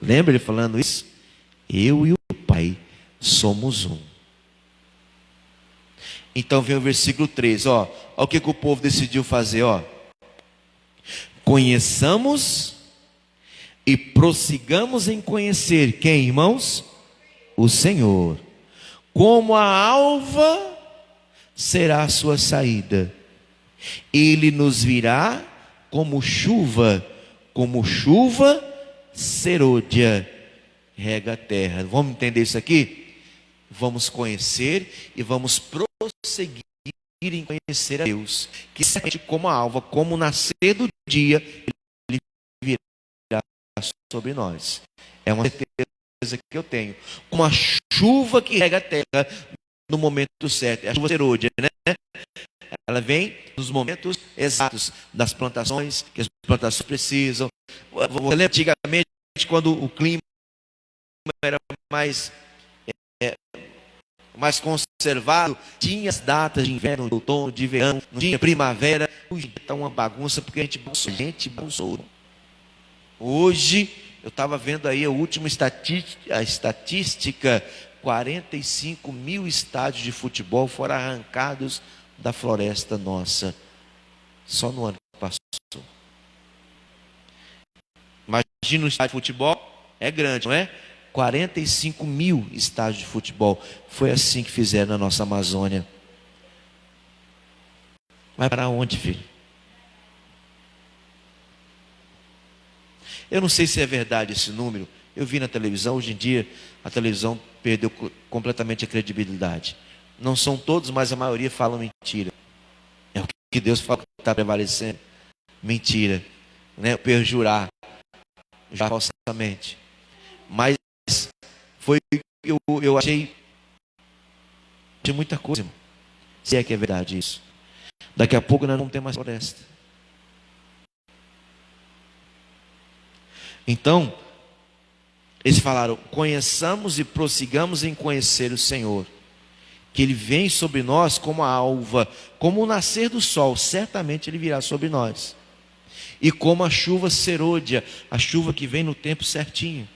Lembra ele falando isso? Eu e o Pai somos um. Então vem o versículo 3, ó. Olha o que o povo decidiu fazer, ó. Conheçamos e prossigamos em conhecer quem, irmãos? O Senhor. Como a alva será a sua saída. Ele nos virá como chuva serôdia rega a terra. Vamos entender isso aqui? Vamos conhecer e vamos prosseguir em conhecer a Deus, que certamente como a alva, como o nascer do dia, ele virá sobre nós. É uma certeza que eu tenho. Como a chuva que rega a terra no momento certo. É a chuva serôdia, né? Ela vem nos momentos exatos das plantações, que as plantações precisam. Você lembra antigamente, quando o clima era mais conservado, tinha as datas de inverno, de outono, de verão, não tinha primavera. Hoje está uma bagunça, porque a gente bagunçou. Hoje, eu estava vendo aí a última estatística, 45 mil estádios de futebol foram arrancados da floresta nossa, só no ano que passou. Imagina um estádio de futebol, é grande, não é? 45 mil estádios de futebol. Foi assim que fizeram na nossa Amazônia. Vai para onde, filho? Eu não sei se é verdade esse número. Eu vi na televisão, hoje em dia a televisão perdeu completamente a credibilidade. Não são todos, mas a maioria falam mentira. É o que Deus fala que está prevalecendo. Mentira, né? Perjurar, já falsamente. Mas foi, eu achei muita coisa, irmão. Se é que é verdade isso. Daqui a pouco nós não temos mais floresta. Então, eles falaram: conheçamos e prossigamos em conhecer o Senhor, que Ele vem sobre nós como a alva, como o nascer do sol, certamente Ele virá sobre nós, e como a chuva serôdia, a chuva que vem no tempo certinho.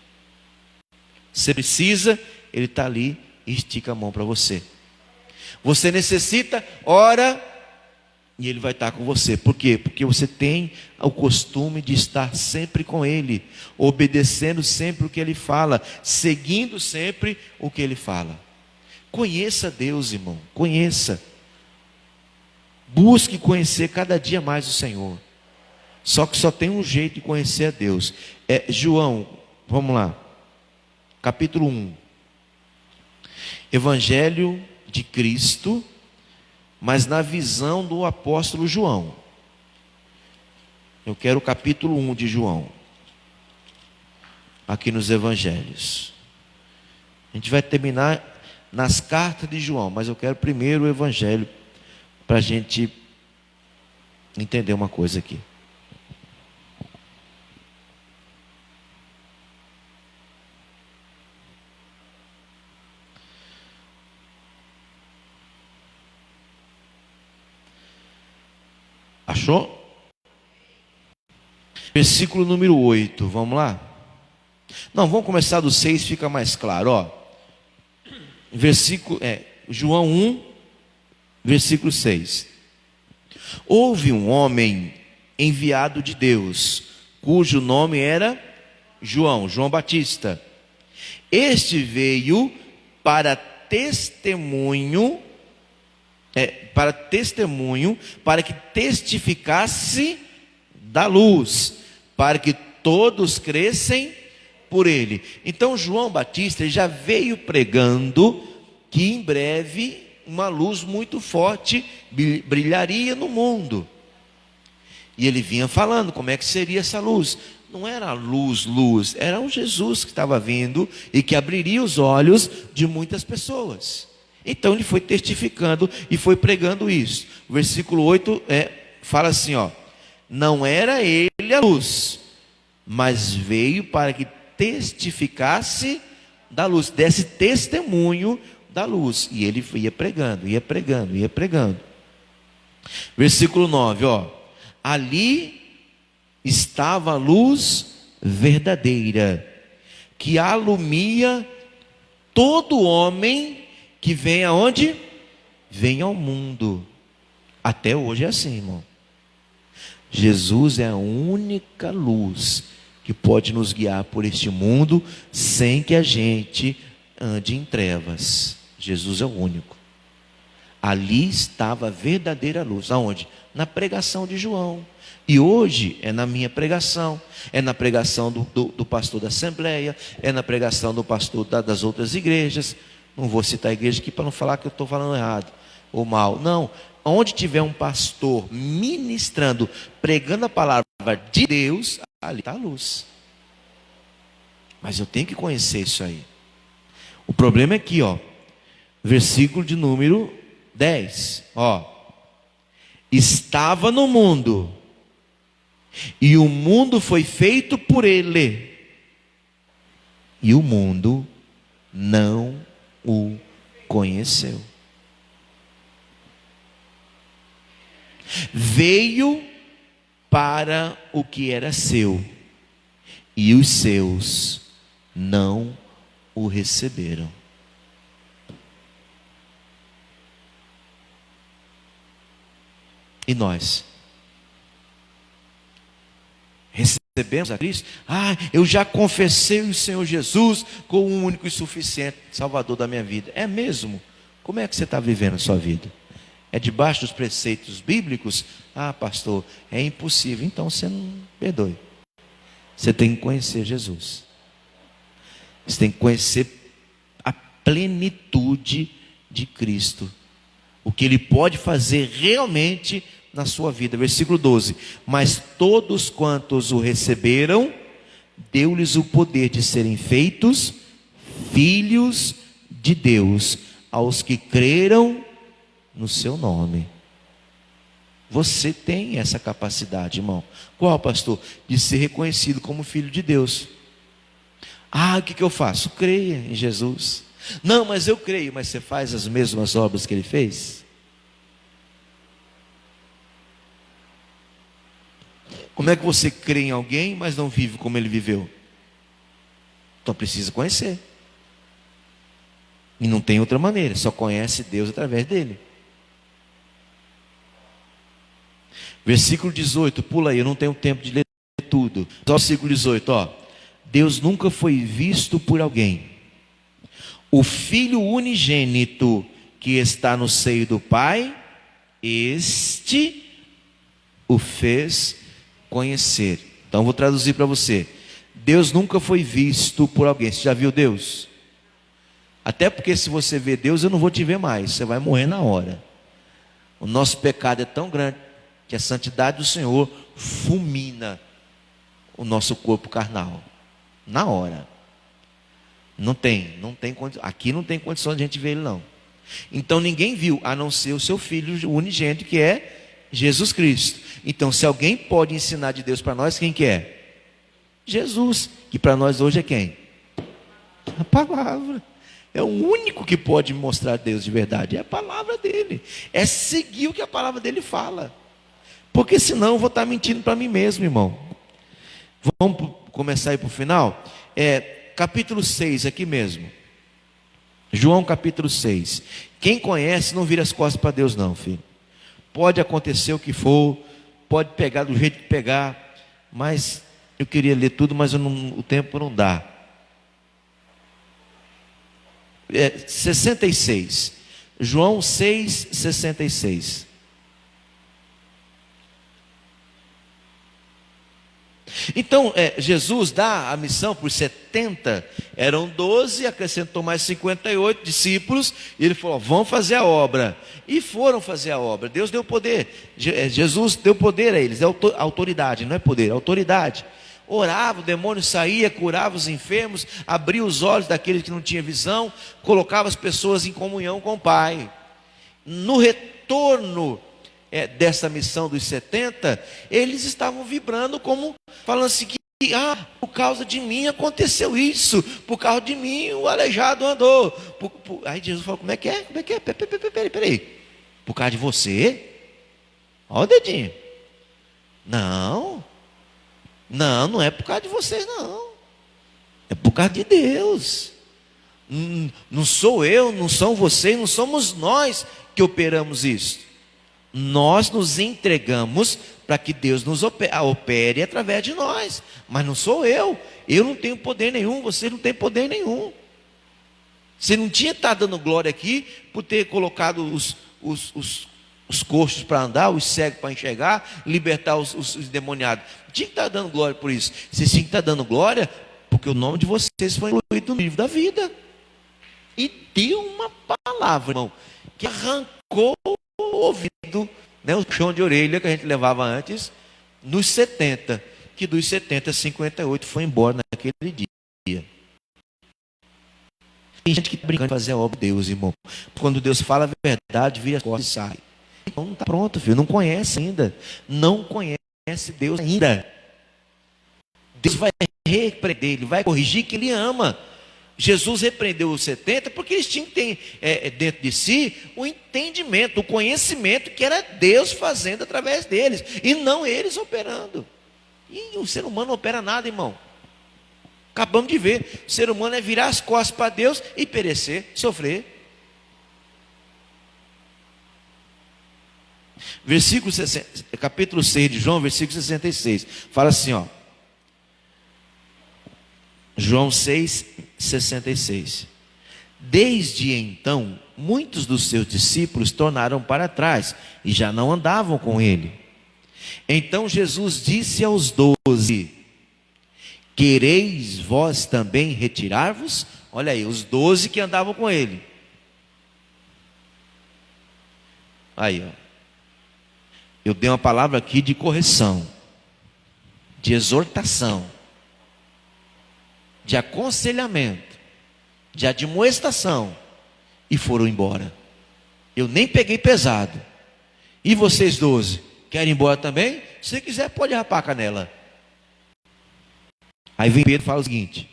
Você precisa, Ele está ali e estica a mão para você. Você necessita, ora, e Ele vai estar com você. Por quê? Porque você tem o costume de estar sempre com Ele, obedecendo sempre o que Ele fala, seguindo sempre o que Ele fala. Conheça Deus, irmão, conheça. Busque conhecer cada dia mais o Senhor. Só que só tem um jeito de conhecer a Deus. João, vamos lá, capítulo 1. Evangelho de Cristo, mas na visão do apóstolo João. Eu quero o capítulo 1 de João, aqui nos Evangelhos. A gente vai terminar nas cartas de João, mas eu quero primeiro o Evangelho, para a gente entender uma coisa aqui. Achou? Versículo número 8, vamos lá? Não, vamos começar do 6, fica mais claro, ó. João 1, versículo 6. Houve um homem enviado de Deus, cujo nome era João Batista. Este veio para testemunho, para que testificasse da luz, para que todos crescem por ele. Então João Batista ele já veio pregando que em breve uma luz muito forte brilharia no mundo. E ele vinha falando como é que seria essa luz. Não era luz, era o Jesus que estava vindo e que abriria os olhos de muitas pessoas. Então ele foi testificando e foi pregando isso. O versículo 8 fala assim, não era ele a luz, mas veio para que testificasse da luz, desse testemunho da luz. E ele ia pregando, ia pregando, ia pregando. Versículo 9, ali estava a luz verdadeira, que alumia todo homem que vem aonde? Vem ao mundo. Até hoje é assim, irmão. Jesus é a única luz que pode nos guiar por este mundo sem que a gente ande em trevas. Jesus é o único. Ali estava a verdadeira luz. Aonde? Na pregação de João. E hoje é na minha pregação, é na pregação do pastor da Assembleia, é na pregação do pastor das outras igrejas. Não vou citar a igreja aqui para não falar que eu estou falando errado ou mal. Não, onde tiver um pastor ministrando, pregando a palavra de Deus, ali está a luz. Mas eu tenho que conhecer isso aí. O problema é aqui, versículo de número 10, estava no mundo, e o mundo foi feito por ele, e o mundo não o conheceu. Veio para o que era seu, e os seus não o receberam. E nós? Recebemos a Cristo? Eu já confessei o Senhor Jesus como o único e suficiente Salvador da minha vida. É mesmo? Como é que você está vivendo a sua vida? É debaixo dos preceitos bíblicos? Pastor, é impossível. Então você não perdoe. Você tem que conhecer Jesus. Você tem que conhecer a plenitude de Cristo. O que Ele pode fazer realmente na sua vida. Versículo 12. Mas todos quantos o receberam, deu-lhes o poder de serem feitos filhos de Deus, aos que creram no seu nome. Você tem essa capacidade, irmão. Qual, pastor? De ser reconhecido como filho de Deus. O que eu faço? Creia em Jesus. Não, mas eu creio. Mas você faz as mesmas obras que Ele fez? Como é que você crê em alguém, mas não vive como ele viveu? Então precisa conhecer. E não tem outra maneira. Só conhece Deus através dele. Versículo 18, pula aí, eu não tenho tempo de ler tudo. Só o versículo 18, Deus nunca foi visto por alguém. O Filho unigênito que está no seio do Pai, este o fez conhecer. Então vou traduzir para você. Deus nunca foi visto por alguém. Você já viu Deus? Até porque se você vê Deus, eu não vou te ver mais. Você vai morrer na hora. O nosso pecado é tão grande que a santidade do Senhor fulmina o nosso corpo carnal. Na hora. Não tem aqui não tem condição de a gente ver Ele não. Então ninguém viu, a não ser o seu Filho unigênito, que é Jesus Cristo. Então se alguém pode ensinar de Deus para nós, quem que é? Jesus, que para nós hoje é quem? A palavra. É o único que pode mostrar Deus de verdade, é a palavra dele. É seguir o que a palavra dele fala. Porque senão eu vou estar mentindo para mim mesmo, irmão. Vamos começar aí para o final? Capítulo 6 aqui mesmo. João capítulo 6. Quem conhece não vira as costas para Deus não, filho. Pode acontecer o que for, pode pegar do jeito que pegar, mas eu queria ler tudo, mas o tempo não dá. 66. João 6, 66. Então, Jesus dá a missão por 70, eram 12, acrescentou mais 58 discípulos, e ele falou: vão fazer a obra. E foram fazer a obra. Deus deu poder, Jesus deu poder a eles, autoridade, não é poder, autoridade. Orava, o demônio saía, curava os enfermos, abria os olhos daqueles que não tinham visão, colocava as pessoas em comunhão com o Pai. No retorno dessa missão dos 70, eles estavam vibrando como, falando assim, que por causa de mim aconteceu isso, por causa de mim o aleijado andou. Aí Jesus falou: como é que é? Como é que é? Peraí. Por causa de você? Olha o dedinho. Não é por causa de vocês, não. É por causa de Deus. Não sou eu, não são vocês, não somos nós que operamos isso. Nós nos entregamos para que Deus nos opere através de nós. Mas não sou eu. Eu não tenho poder nenhum, você não tem poder nenhum. Você não tinha estado dando glória aqui por ter colocado os coxos para andar, os cegos para enxergar, libertar os endemoniados. Tinha que estar dando glória por isso. Vocês tinham que estar dando glória porque o nome de vocês foi incluído no livro da vida. E deu uma palavra, irmão, que arrancou o ouvido, o chão de orelha que a gente levava antes, nos 70, que dos 70, 58 foi embora naquele dia. Tem gente que está brincando de fazer a obra de Deus, irmão. Quando Deus fala a verdade, vira as costas e sai. Então não está pronto, filho, não conhece ainda. Não conhece Deus ainda. Deus vai repreender, Ele vai corrigir que Ele ama. Jesus repreendeu os 70 porque eles tinham que ter dentro de si o entendimento, o conhecimento que era Deus fazendo através deles, e não eles operando. E o ser humano não opera nada, irmão. Acabamos de ver, o ser humano é virar as costas para Deus e perecer, sofrer. Capítulo 6 de João, versículo 66, fala assim, João 6,66. Desde então, muitos dos seus discípulos tornaram para trás e já não andavam com ele. Então Jesus disse aos 12: quereis vós também retirar-vos? Olha aí, os 12 que andavam com ele. Aí, eu dei uma palavra aqui de correção, de exortação, de aconselhamento, de admoestação, e foram embora. Eu nem peguei pesado. E vocês 12, querem ir embora também? Se quiser, pode rapar a canela. Aí vem Pedro e fala o seguinte,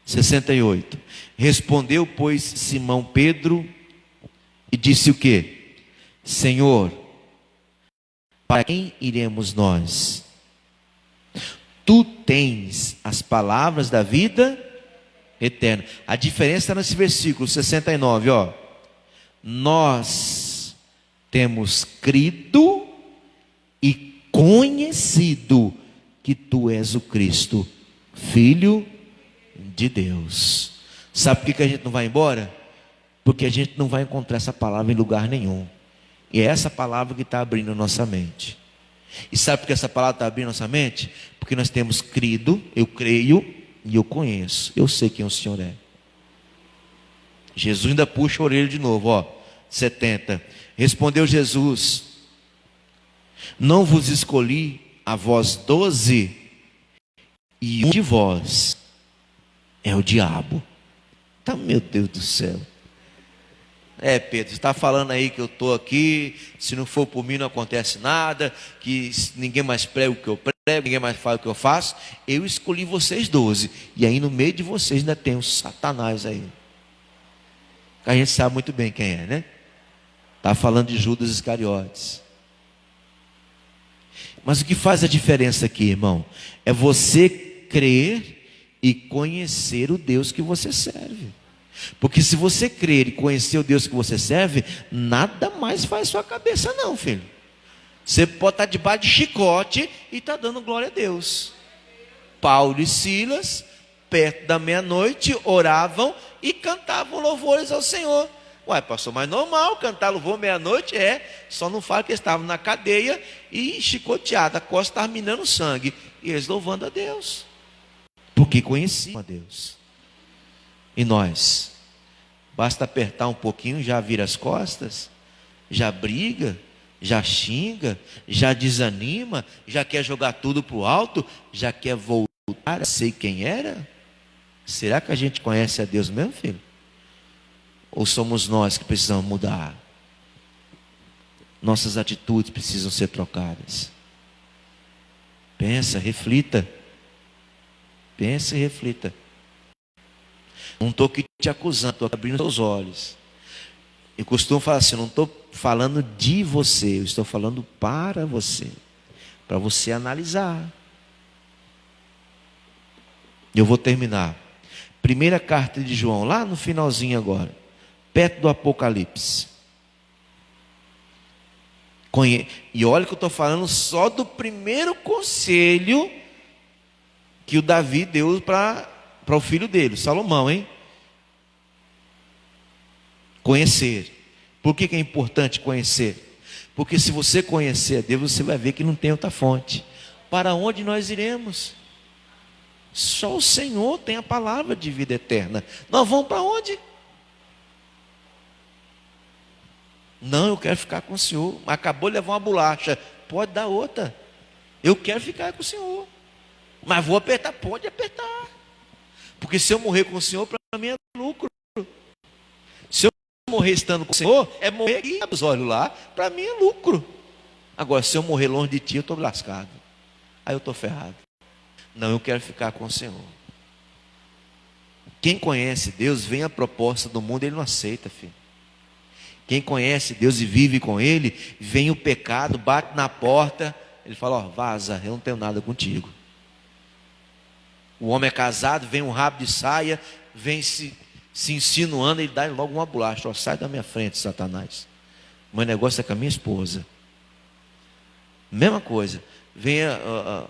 68. Respondeu, pois, Simão Pedro e disse o quê? Senhor, para quem iremos nós? Tu tens as palavras da vida eterna. A diferença está nesse versículo 69, Nós temos crido e conhecido que tu és o Cristo, Filho de Deus. Sabe por que a gente não vai embora? Porque a gente não vai encontrar essa palavra em lugar nenhum. E é essa palavra que está abrindo a nossa mente. E sabe por que essa palavra está abrindo nossa mente? Porque nós temos crido, eu creio e eu conheço. Eu sei quem o Senhor é. Jesus ainda puxa a orelha de novo, 70. Respondeu Jesus: não vos escolhi a vós 12, e um de vós é o diabo. Tá, meu Deus do céu. Pedro, você está falando aí que eu estou aqui, se não for por mim não acontece nada, que ninguém mais prega o que eu prego, ninguém mais faz o que eu faço. Eu escolhi vocês 12, e aí no meio de vocês ainda tem um Satanás aí. A gente sabe muito bem quem é, né? Está falando de Judas Iscariotes. Mas o que faz a diferença aqui, irmão, é você crer e conhecer o Deus que você serve. Porque se você crer e conhecer o Deus que você serve, nada mais faz sua cabeça não, filho. Você pode estar debaixo de chicote e está dando glória a Deus. Paulo e Silas, perto da meia-noite, oravam e cantavam louvores ao Senhor. Uai, pastor, mas normal, cantar louvor meia-noite só não fala que eles estavam na cadeia e chicoteado, a costa estava minando sangue, e eles louvando a Deus, porque conheciam a Deus. E nós, basta apertar um pouquinho, já vira as costas, já briga, já xinga, já desanima, já quer jogar tudo para o alto, já quer voltar a ser quem era. Será que a gente conhece a Deus mesmo, filho? Ou somos nós que precisamos mudar? Nossas atitudes precisam ser trocadas. Pensa, reflita. Pensa e reflita. Não estou aqui te acusando, estou abrindo seus olhos. Eu costumo falar assim, não estou falando de você, eu estou falando para você analisar. Eu vou terminar. Primeira carta de João, lá no finalzinho agora, perto do Apocalipse. E olha que eu estou falando só do primeiro conselho que o Davi deu para o filho dele, Salomão, hein? Conhecer. Por que é importante conhecer? Porque se você conhecer a Deus, você vai ver que não tem outra fonte. Para onde nós iremos? Só o Senhor tem a palavra de vida eterna. Nós vamos para onde? Não, eu quero ficar com o Senhor. Acabou de levar uma bolacha, pode dar outra. Eu quero ficar com o Senhor. Mas vou apertar, pode apertar. Porque se eu morrer com o Senhor, para mim é lucro. Se eu morrer estando com o Senhor, é morrer aqui, os olhos lá, para mim é lucro. Agora, se eu morrer longe de ti, eu estou lascado. Aí eu estou ferrado. Não, eu quero ficar com o Senhor. Quem conhece Deus, vem a proposta do mundo, ele não aceita, filho. Quem conhece Deus e vive com Ele, vem o pecado, bate na porta, ele fala, ó, vaza, eu não tenho nada contigo. O homem é casado, vem um rabo de saia, vem se insinuando, ele dá logo uma bolacha, ó, sai da minha frente, Satanás. Meu negócio é com a minha esposa. Mesma coisa, vem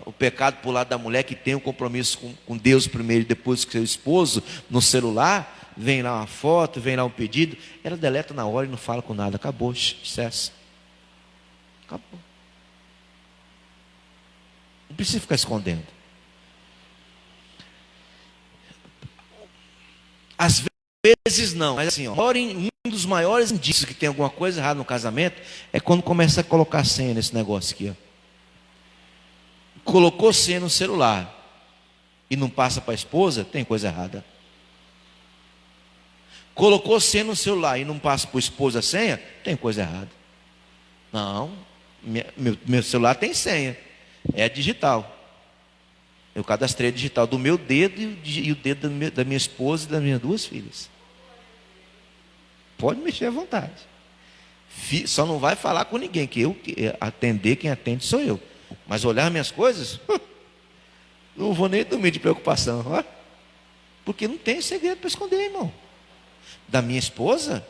o pecado para o lado da mulher que tem um compromisso com Deus primeiro e depois com seu esposo, no celular, vem lá uma foto, vem lá um pedido, ela deleta na hora e não fala com nada, acabou, cessa. Acabou. Não precisa ficar escondendo. Às vezes não, mas assim, ó, um dos maiores indícios que tem alguma coisa errada no casamento é quando começa a colocar senha nesse negócio aqui, ó. Colocou senha no celular e não passa para a esposa, tem coisa errada. Colocou senha no celular e não passa para a esposa a senha, tem coisa errada. Não, meu celular tem senha, é digital. Eu cadastrei digital do meu dedo e o dedo da minha esposa e das minhas duas filhas. Pode mexer à vontade. Só não vai falar com ninguém, que atender, quem atende sou eu. Mas olhar minhas coisas, não vou nem dormir de preocupação. Ó. Porque não tem segredo para esconder, irmão. Da minha esposa?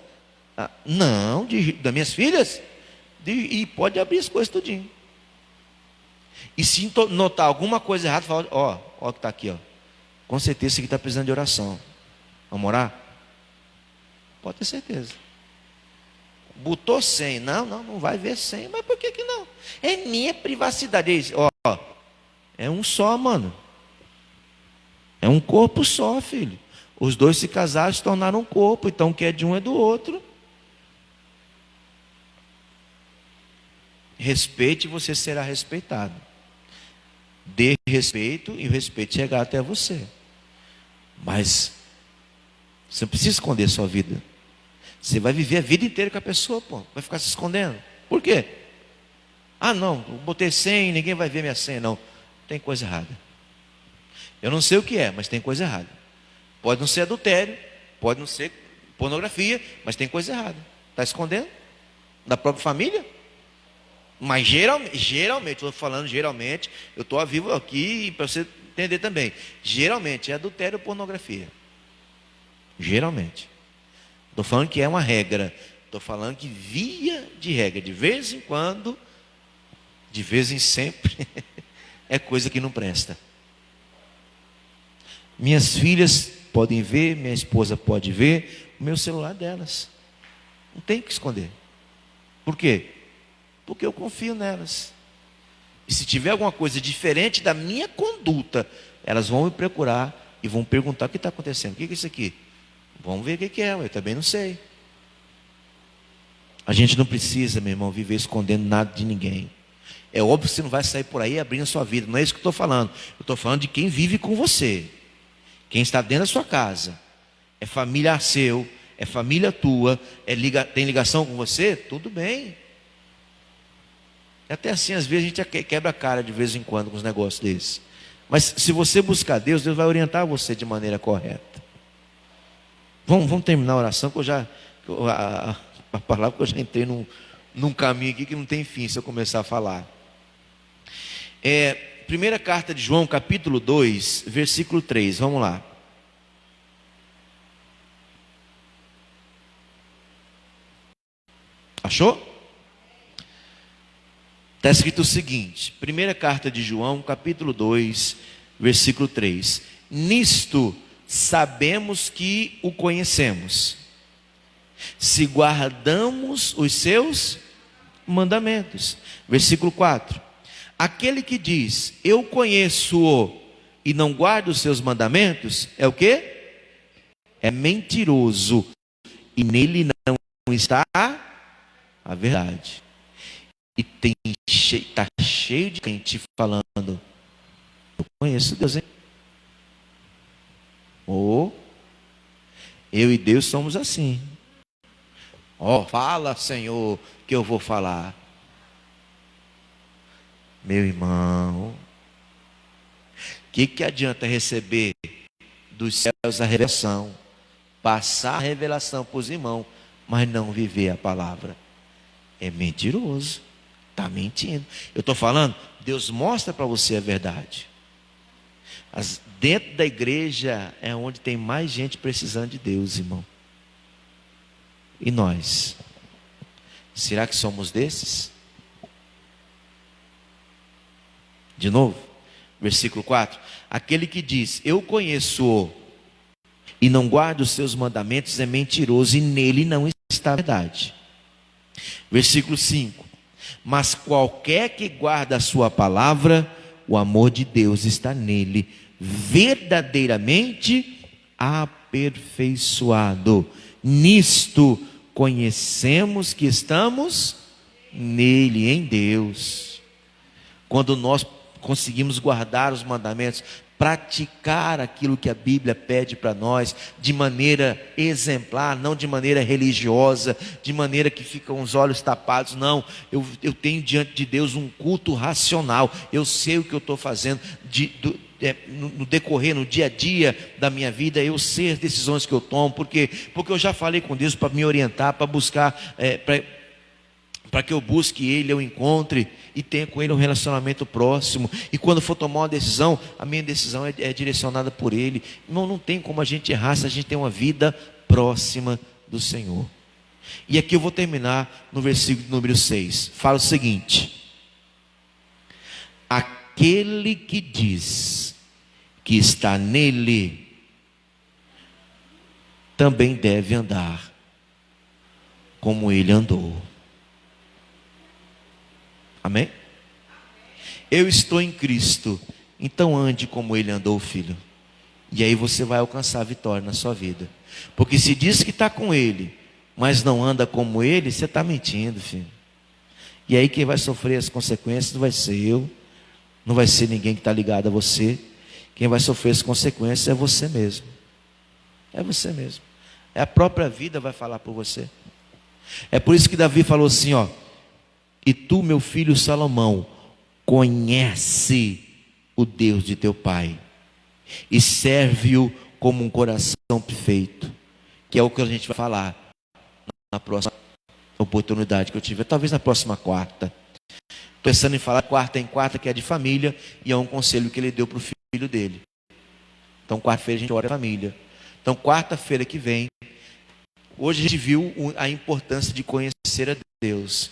Não, das minhas filhas? E pode abrir as coisas tudinho. E se notar alguma coisa errada, fala, ó que está aqui, ó. Com certeza isso aqui está precisando de oração. Vamos orar? Pode ter certeza. Botou 100, não vai ver 100, mas por que não? É minha privacidade. É um só, mano. É um corpo só, filho. Os dois se casaram, se tornaram um corpo, então o que é de um é do outro. Respeite e você será respeitado. Dê respeito e o respeito chegará até você. Mas você não precisa esconder sua vida. Você vai viver a vida inteira com a pessoa, pô. Vai ficar se escondendo. Por quê? Não, eu botei 100, ninguém vai ver minha senha, não. Tem coisa errada. Eu não sei o que é, mas tem coisa errada. Pode não ser adultério, pode não ser pornografia, mas tem coisa errada. Está escondendo? Da própria família? Mas geralmente, estou falando geralmente, eu estou vivo aqui para você entender também. Geralmente é adultério ou pornografia. Geralmente. Estou falando que é uma regra. Estou falando que via de regra, de vez em quando, de vez em sempre, é coisa que não presta. Minhas filhas podem ver, minha esposa pode ver, o meu celular delas. Não tem o que esconder. Por quê? Porque eu confio nelas. E se tiver alguma coisa diferente da minha conduta, elas vão me procurar e vão perguntar o que está acontecendo. O que é isso aqui? Vamos ver o que é, eu também não sei. A gente não precisa, meu irmão, viver escondendo nada de ninguém. É óbvio que você não vai sair por aí abrindo a sua vida. Não é isso que eu estou falando. Eu estou falando de quem vive com você. Quem está dentro da sua casa. É família seu, é família tua, tem ligação com você? Tudo bem. Até assim, às vezes a gente quebra a cara de vez em quando com os negócios desses. Mas se você buscar Deus, Deus vai orientar você de maneira correta. Vamos terminar a oração, que a palavra que eu já entrei num caminho aqui que não tem fim se eu começar a falar. Primeira carta de João, capítulo 2, versículo 3, vamos lá. Achou? Está escrito o seguinte, primeira carta de João, capítulo 2, versículo 3. Nisto sabemos que o conhecemos, se guardamos os seus mandamentos. Versículo 4. Aquele que diz, eu conheço-o e não guarda os seus mandamentos, é o quê? É mentiroso, e nele não está a verdade. E está cheio de gente falando, eu conheço Deus, hein? Eu e Deus somos assim. Fala, Senhor, que eu vou falar. Meu irmão, o que adianta receber dos céus a revelação, passar a revelação para os irmãos, mas não viver a palavra? É mentiroso, está mentindo. Eu estou falando, Deus mostra para você a verdade. Dentro da igreja é onde tem mais gente precisando de Deus, irmão. E nós? Será que somos desses? De novo, versículo 4. Aquele que diz, eu conheço-o e não guarda os seus mandamentos é mentiroso e nele não está a verdade. Versículo 5. Mas qualquer que guarda a sua palavra, o amor de Deus está nele, verdadeiramente aperfeiçoado. Nisto conhecemos que estamos nele, em Deus. Quando nós conseguimos guardar os mandamentos, praticar aquilo que a Bíblia pede para nós, de maneira exemplar, não de maneira religiosa, de maneira que ficam os olhos tapados, não, eu tenho diante de Deus um culto racional, eu sei o que eu estou fazendo, no decorrer, no dia a dia da minha vida, eu sei as decisões que eu tomo, porque eu já falei com Deus para me orientar, para buscar, para que eu busque Ele, eu encontre e tenha com Ele um relacionamento próximo. E quando for tomar uma decisão, a minha decisão é direcionada por Ele. Não tem como a gente errar se a gente tem uma vida próxima do Senhor. E aqui eu vou terminar no versículo número 6. Fala o seguinte: aquele que diz que está nele também deve andar como Ele andou. Amém? Eu estou em Cristo, então ande como Ele andou, filho. E aí você vai alcançar a vitória na sua vida. Porque se diz que está com Ele, mas não anda como Ele, você está mentindo, filho. E aí quem vai sofrer as consequências não vai ser eu, não vai ser ninguém que está ligado a você. Quem vai sofrer as consequências é você mesmo. É você mesmo. É a própria vida vai falar por você. É por isso que Davi falou assim, e tu, meu filho Salomão, conhece o Deus de teu pai e serve-o como um coração perfeito, que é o que a gente vai falar na próxima oportunidade que eu tiver, talvez na próxima quarta. Estou pensando em falar quarta em quarta, que é de família, e é um conselho que ele deu para o filho dele. Então quarta-feira a gente ora a família. Então quarta-feira que vem, hoje a gente viu a importância de conhecer a Deus.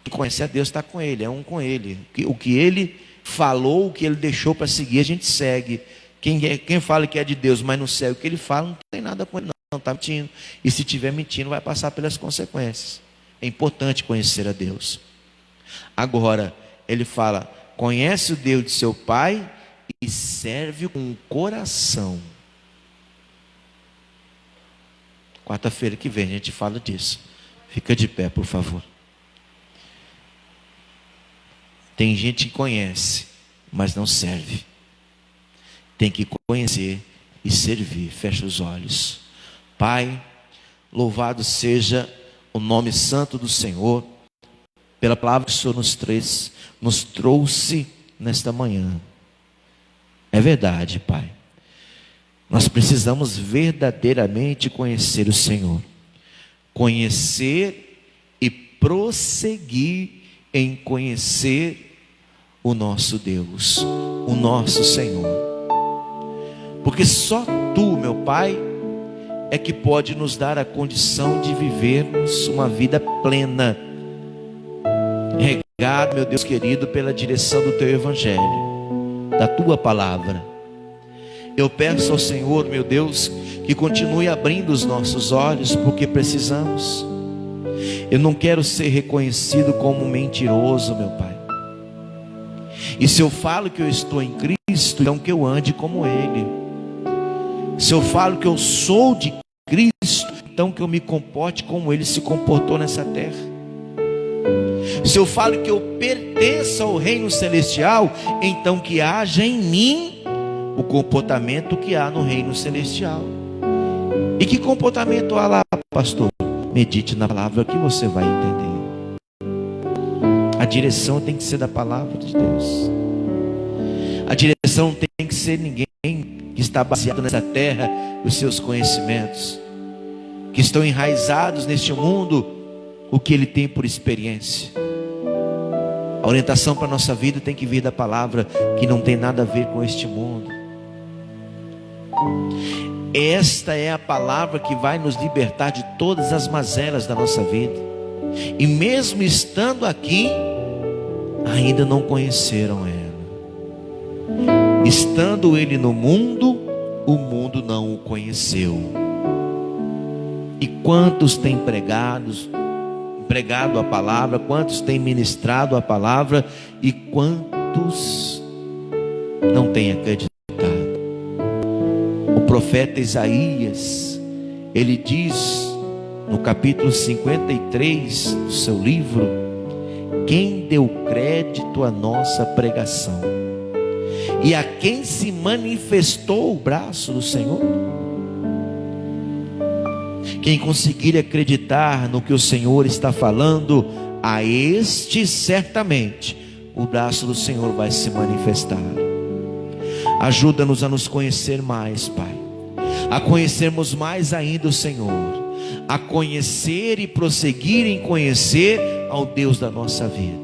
E conhecer a Deus está com Ele, é um com Ele. O que Ele falou, o que Ele deixou para seguir, a gente segue. Quem fala que é de Deus, mas não segue o que Ele fala, não tem nada com Ele, está mentindo. E se estiver mentindo, vai passar pelas consequências. É importante conhecer a Deus. Agora, ele fala: conhece o Deus de seu pai e serve com o coração. Quarta-feira que vem a gente fala disso. Fica de pé, por favor. Tem gente que conhece, mas não serve. Tem que conhecer e servir. Fecha os olhos. Pai, louvado seja o nome santo do Senhor, pela palavra que o Senhor nos trouxe nesta manhã. É verdade, Pai. Nós precisamos verdadeiramente conhecer o Senhor. Conhecer e prosseguir em conhecer o nosso Deus, o nosso Senhor. Porque só Tu, meu Pai, é que pode nos dar a condição de vivermos uma vida plena, regado, meu Deus querido, pela direção do Teu Evangelho, da Tua Palavra. Eu peço ao Senhor, meu Deus, que continue abrindo os nossos olhos, porque precisamos. Eu não quero ser reconhecido como mentiroso, meu Pai. E se eu falo que eu estou em Cristo, então que eu ande como Ele. Se eu falo que eu sou de Cristo, então que eu me comporte como Ele se comportou nessa terra. Se eu falo que eu pertenço ao reino celestial, então que haja em mim o comportamento que há no reino celestial. E que comportamento há lá, pastor? Medite na palavra que você vai entender. A direção tem que ser da palavra de Deus. A direção não tem que ser ninguém que está baseado nessa terra, os seus conhecimentos, que estão enraizados neste mundo, o que ele tem por experiência. A orientação para a nossa vida tem que vir da palavra, que não tem nada a ver com este mundo. Esta é a palavra que vai nos libertar de todas as mazelas da nossa vida. E mesmo estando aqui, ainda não conheceram ela. Estando ele no mundo, o mundo não o conheceu. E quantos têm pregado a palavra, quantos têm ministrado a palavra, e quantos não têm acreditado. O profeta Isaías, ele diz no capítulo 53 do seu livro: quem deu crédito à nossa pregação e a quem se manifestou o braço do Senhor? Quem conseguir acreditar no que o Senhor está falando, a este certamente o braço do Senhor vai se manifestar. Ajuda-nos a nos conhecer mais, Pai, a conhecermos mais ainda o Senhor, a conhecer e prosseguir em conhecer ao Deus da nossa vida.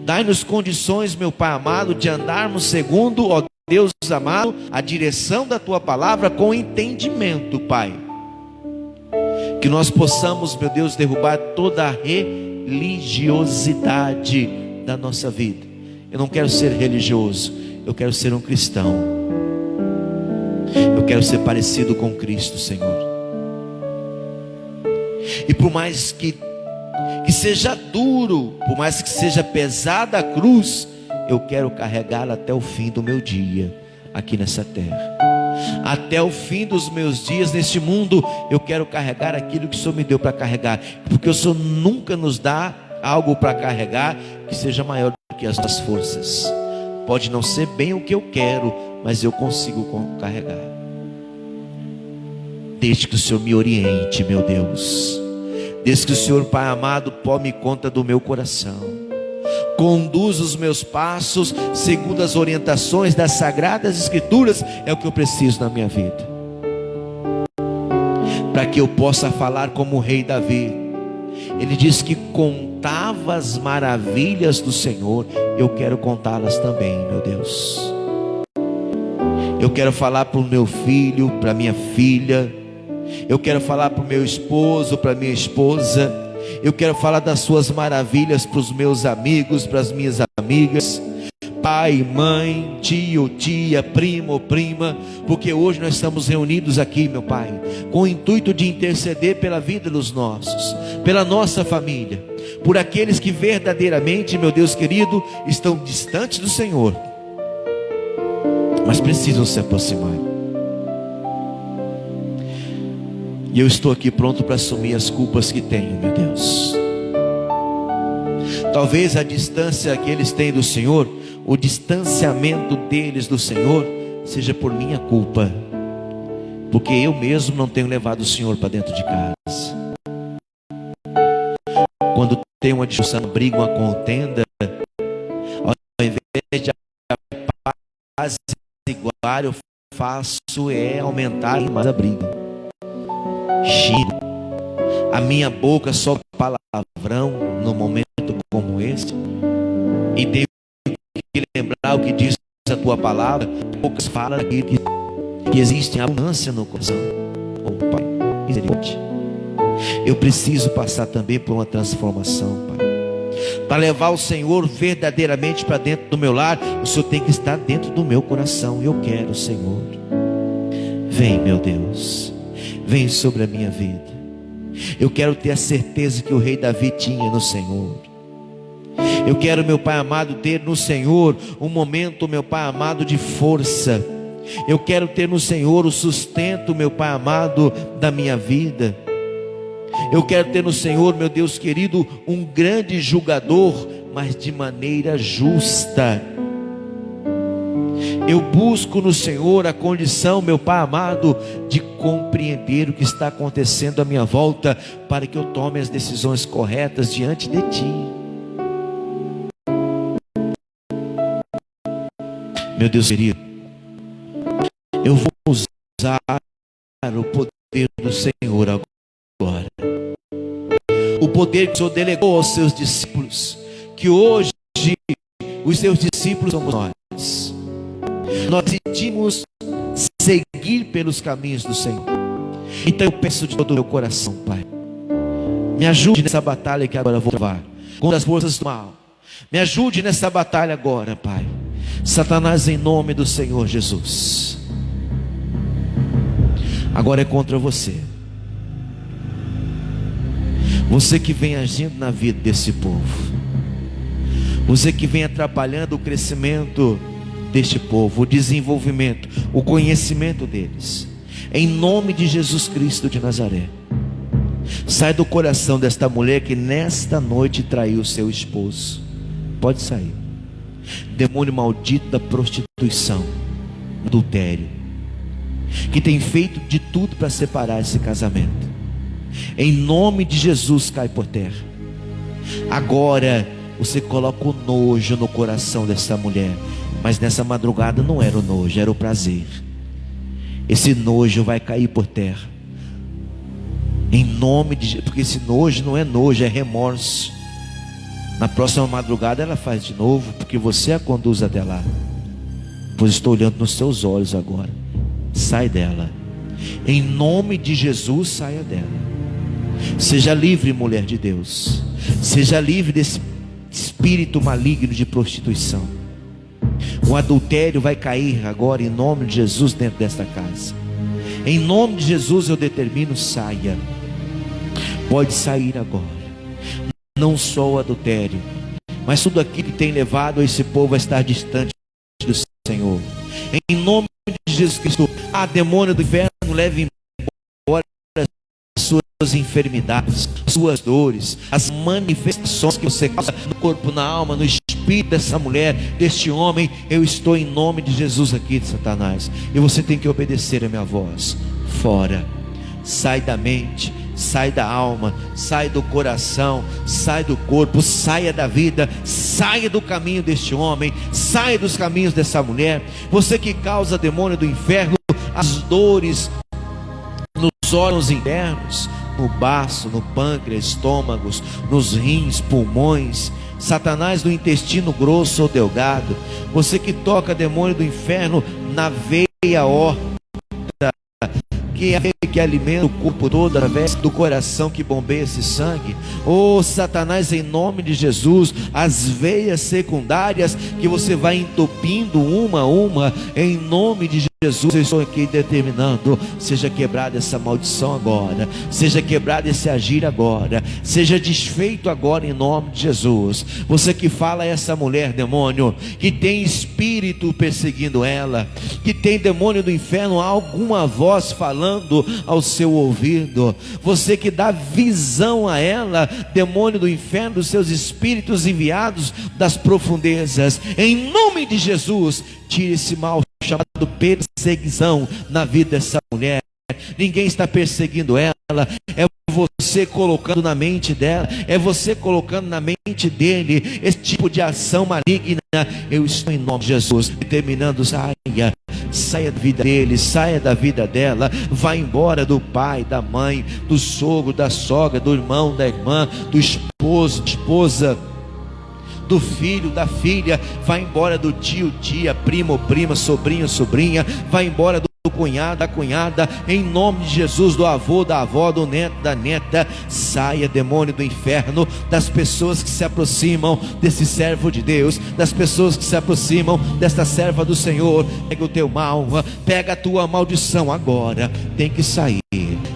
Dai-nos condições, meu Pai amado, de andarmos segundo, ó Deus amado, a direção da Tua palavra com entendimento, Pai. Que nós possamos, meu Deus, derrubar toda a religiosidade da nossa vida. Eu não quero ser religioso, eu quero ser um cristão. Eu quero ser parecido com Cristo, Senhor. E por mais que seja duro, por mais que seja pesada a cruz, eu quero carregá-la até o fim do meu dia aqui nessa terra. Até o fim dos meus dias neste mundo, eu quero carregar aquilo que o Senhor me deu para carregar, porque o Senhor nunca nos dá algo para carregar que seja maior do que as nossas forças. Pode não ser bem o que eu quero, mas eu consigo carregar, desde que o Senhor me oriente, meu Deus. Desde que o Senhor, Pai amado, tome conta do meu coração, conduz os meus passos segundo as orientações das Sagradas Escrituras. É o que eu preciso na minha vida, para que eu possa falar como o rei Davi. Ele diz que contava as maravilhas do Senhor. Eu quero contá-las também, meu Deus. Eu quero falar para o meu filho, para a minha filha. Eu quero falar para o meu esposo, para a minha esposa. Eu quero falar das suas maravilhas para os meus amigos, para as minhas amigas, pai, mãe, tio, tia, primo ou prima, porque hoje nós estamos reunidos aqui, meu Pai, com o intuito de interceder pela vida dos nossos, pela nossa família, por aqueles que verdadeiramente, meu Deus querido, estão distantes do Senhor, mas precisam se aproximar. E eu estou aqui pronto para assumir as culpas que tenho, meu Deus. Talvez a distância que eles têm do Senhor, o distanciamento deles do Senhor, seja por minha culpa, porque eu mesmo não tenho levado o Senhor para dentro de casa. Quando tem uma discussão, uma briga, uma contenda, ao invés de apaziguar, eu faço aumentar mais a briga. Xingo, a minha boca só palavrão no momento como este, e tenho que lembrar o que diz a tua palavra. Poucas falam aquilo que existe abundância no coração. Oh Pai, misericórdia, eu preciso passar também por uma transformação, Pai, para levar o Senhor verdadeiramente para dentro do meu lar. O Senhor tem que estar dentro do meu coração. Eu quero, Senhor, vem, meu Deus, vem sobre a minha vida. Eu quero ter a certeza que o rei Davi tinha no Senhor. Eu quero, meu Pai amado, ter no Senhor um momento, meu Pai amado, de força. Eu quero ter no Senhor o sustento, meu Pai amado, da minha vida. Eu quero ter no Senhor, meu Deus querido, um grande julgador, mas de maneira justa. Eu busco no Senhor a condição, meu Pai amado, de compreender o que está acontecendo à minha volta, para que eu tome as decisões corretas diante de Ti. Meu Deus querido, eu vou usar o poder do Senhor agora. O poder que o Senhor delegou aos seus discípulos, que hoje os seus discípulos somos nós. Nós decidimos seguir pelos caminhos do Senhor. Então eu peço de todo o meu coração, Pai, me ajude nessa batalha que agora vou travar contra as forças do mal. Me ajude nessa batalha agora, Pai. Satanás, em nome do Senhor Jesus, agora é contra você. Você que vem agindo na vida desse povo, você que vem atrapalhando o crescimento deste povo, o desenvolvimento, o conhecimento deles, em nome de Jesus Cristo de Nazaré, sai do coração desta mulher que nesta noite traiu seu esposo. Pode sair. Demônio maldito da prostituição, adultério, que tem feito de tudo para separar esse casamento, em nome de Jesus, cai por terra. Agora você coloca o nojo no coração dessa mulher, mas nessa madrugada não era o nojo, era o prazer. Esse nojo vai cair por terra, em nome de Jesus, porque esse nojo não é nojo, é remorso. Na próxima madrugada ela faz de novo, porque você a conduz até lá. Pois estou olhando nos seus olhos agora. Sai dela, em nome de Jesus, saia dela. Seja livre, mulher de Deus. Seja livre desse espírito maligno de prostituição. O adultério vai cair agora, em nome de Jesus, dentro desta casa. Em nome de Jesus eu determino, saia. Pode sair agora. Não só o adultério, mas tudo aquilo que tem levado esse povo a estar distante do Senhor. Em nome de Jesus Cristo, a demônio do inferno, leve embora as suas enfermidades, suas dores, as manifestações que você causa no corpo, na alma, no espírito dessa mulher, deste homem. Eu estou em nome de Jesus aqui, de Satanás, e você tem que obedecer a minha voz. Fora, sai da mente, sai da alma, sai do coração, sai do corpo, saia da vida, saia do caminho deste homem, saia dos caminhos dessa mulher. Você que causa demônio do inferno, as dores nos órgãos internos, no baço, no pâncreas, estômagos, nos rins, pulmões, Satanás do intestino grosso ou delgado. Você que toca demônio do inferno na veia aorta, que alimenta o corpo todo através do coração que bombeia esse sangue. Oh, Satanás, em nome de Jesus, as veias secundárias que você vai entupindo uma a uma, em nome de Jesus, eu estou aqui determinando, seja quebrada essa maldição agora, seja quebrado esse agir agora, seja desfeito agora em nome de Jesus. Você que fala a essa mulher, demônio, que tem espírito perseguindo ela, que tem demônio do inferno, alguma voz falando ao seu ouvido, você que dá visão a ela, demônio do inferno, dos seus espíritos enviados das profundezas, em nome de Jesus, tire esse mal chamado perseguição na vida dessa mulher. Ninguém está perseguindo ela, é você colocando na mente dela, é você colocando na mente dele esse tipo de ação maligna. Eu estou em nome de Jesus determinando, saia da vida dele, saia da vida dela, vá embora do pai, da mãe, do sogro, da sogra, do irmão, da irmã, do esposo, da esposa, do filho, da filha, vai embora do tio, tia, primo, prima, sobrinho, sobrinha, vai embora do cunhado, da cunhada, em nome de Jesus, do avô, da avó, do neto, da neta. Saia, demônio do inferno, das pessoas que se aproximam desse servo de Deus, das pessoas que se aproximam desta serva do Senhor. Pega o teu mal, pega a tua maldição agora, tem que sair,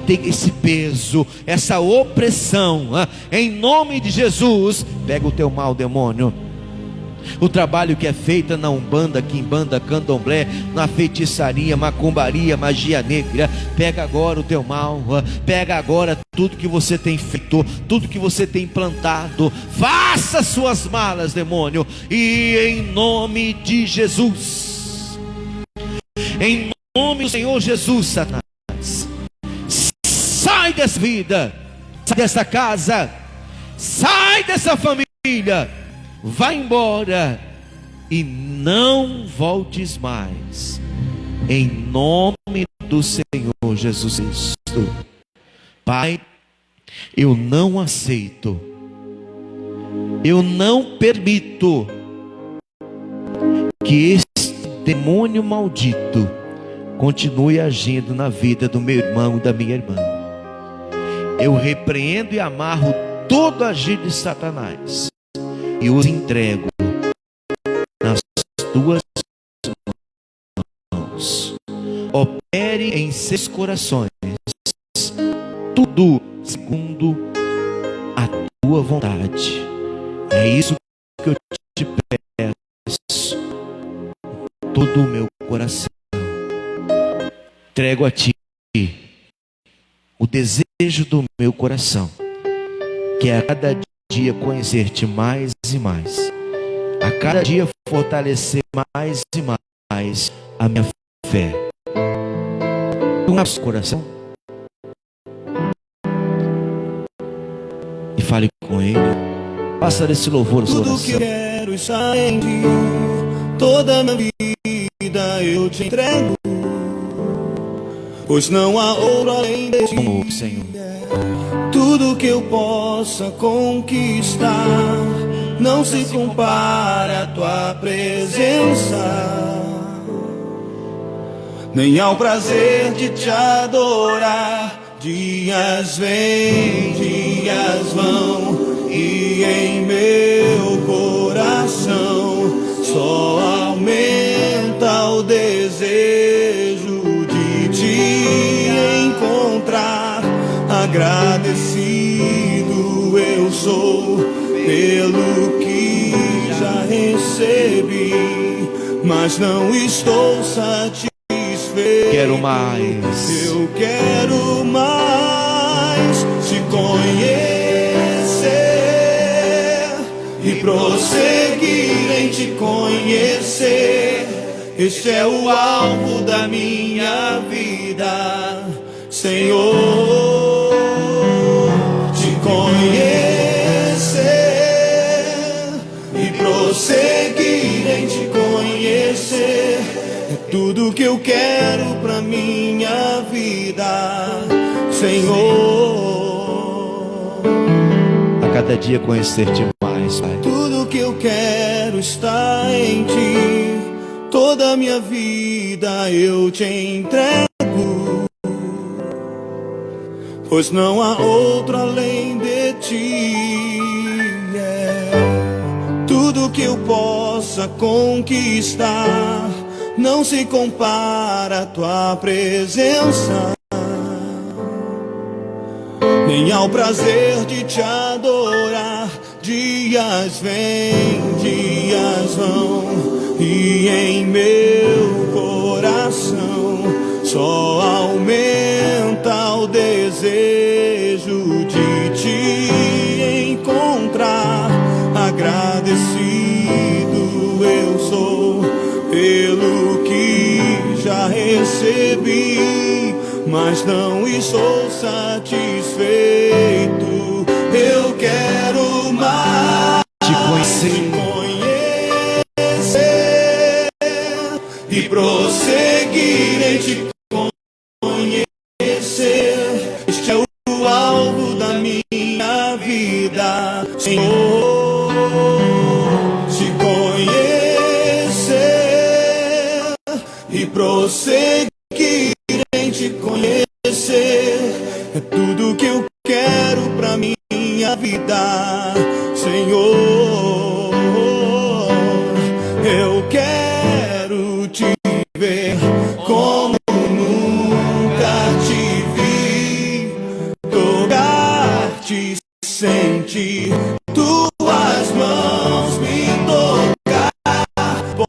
tem esse peso, essa opressão, em nome de Jesus. Pega o teu mal, demônio. O trabalho que é feito na umbanda, quimbanda, candomblé, na feitiçaria, macumbaria, magia negra, pega agora o teu mal, pega agora tudo que você tem feito, tudo que você tem plantado, faça suas malas, demônio, e em nome de Jesus, em nome do Senhor Jesus, Satanás, sai dessa vida, sai dessa casa, sai dessa família, vai embora e não voltes mais, em nome do Senhor Jesus Cristo. Pai, eu não aceito, eu não permito que este demônio maldito continue agindo na vida do meu irmão e da minha irmã. Eu repreendo e amarro todo agir de Satanás e os entrego nas tuas mãos. Opere em seus corações, tudo segundo a tua vontade. É isso que eu te peço, todo o meu coração. Entrego a ti o desejo do meu coração, que é a cada dia conhecer-te mais e mais, a cada dia fortalecer mais e mais a minha fé. Nosso coração e fale com ele. Faça desse louvor o seu coração. Tudo que eu quero está em ti, toda a minha vida eu te entrego, pois não há outro além de ti, Senhor. Tudo que eu possa conquistar não se compara à tua presença, nem ao prazer de te adorar. Dias vêm, dias vão, e em meu coração só aumenta o desejo de te encontrar. Agradecido eu sou pelo que já recebi, mas não estou satisfeito. Quero mais. Eu quero mais te conhecer e prosseguir em te conhecer. Este é o alvo da minha vida, Senhor. Te conhecer e prosseguir em te conhecer é tudo que eu quero pra minha vida, Senhor. A cada dia conhecer-te mais, Pai. Tudo que eu quero está em ti, toda a minha vida eu te entrego, pois não há outro além de ti. Tudo que eu possa conquistar não se compara à tua presença, nem ao prazer de te adorar. Dias vêm, dias vão, e em meu coração só aumenta o desejo de te encontrar. Agradecido eu sou pelo que já recebi, mas não estou satisfeito. Eu quero mais te conhecer e prosseguir em te conhecer. Este é o alvo da minha vida, Senhor. Te conhecer e prosseguir em te conhecer é tudo que eu quero pra minha vida, Senhor. Eu quero te ver como nunca te vi, tocar-te, sentir tuas mãos me tocar.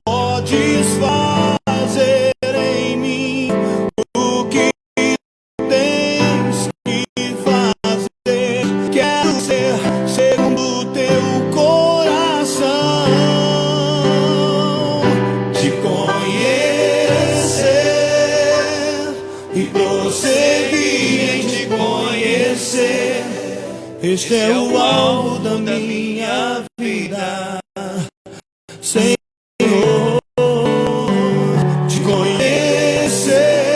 Podes fazer em mim o que tens que fazer. Quero ser segundo o teu coração, te conhecer e prosseguir em te conhecer. Este é o alvo da minha vida, Senhor. Te conhecer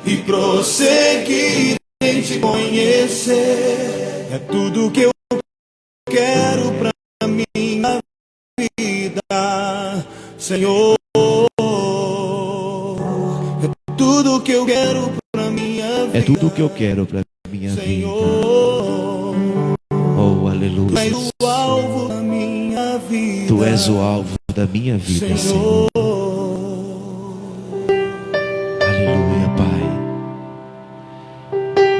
e prosseguir em te conhecer é tudo que eu quero pra minha vida, Senhor. É tudo que eu quero pra minha vida. É tudo que eu quero para minha Senhor. vida. Oh, aleluia. Tu és o alvo da minha vida. Tu és o alvo da minha vida, Senhor. Aleluia, Pai.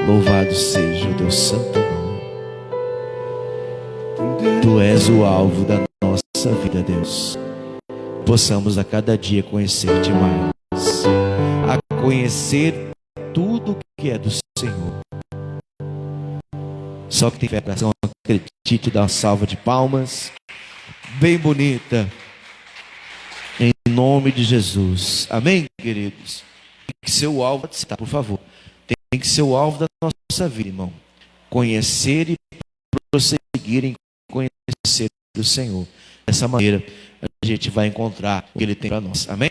Louvado seja o teu santo nome. Tu és o alvo da nossa vida, Deus. Possamos a cada dia conhecer-te mais, a conhecer tudo que é do Senhor. Só que tem fé, coração, acredite, dá uma salva de palmas bem bonita, em nome de Jesus. Amém, queridos? Tem que ser o alvo, por favor. Tem que ser o alvo da nossa vida, irmão. Conhecer e prosseguir em conhecer o Senhor. Dessa maneira a gente vai encontrar o que Ele tem para nós. Amém?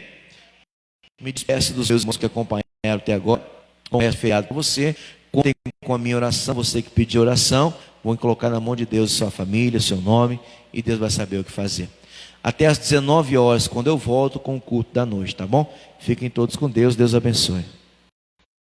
Me despeço dos meus irmãos que acompanharam até agora. Começo feriado para você. Contem com a minha oração. Você que pediu oração, vou colocar na mão de Deus sua família, seu nome, e Deus vai saber o que fazer. Até às 19 horas, quando eu volto com o culto da noite, tá bom? Fiquem todos com Deus. Deus abençoe.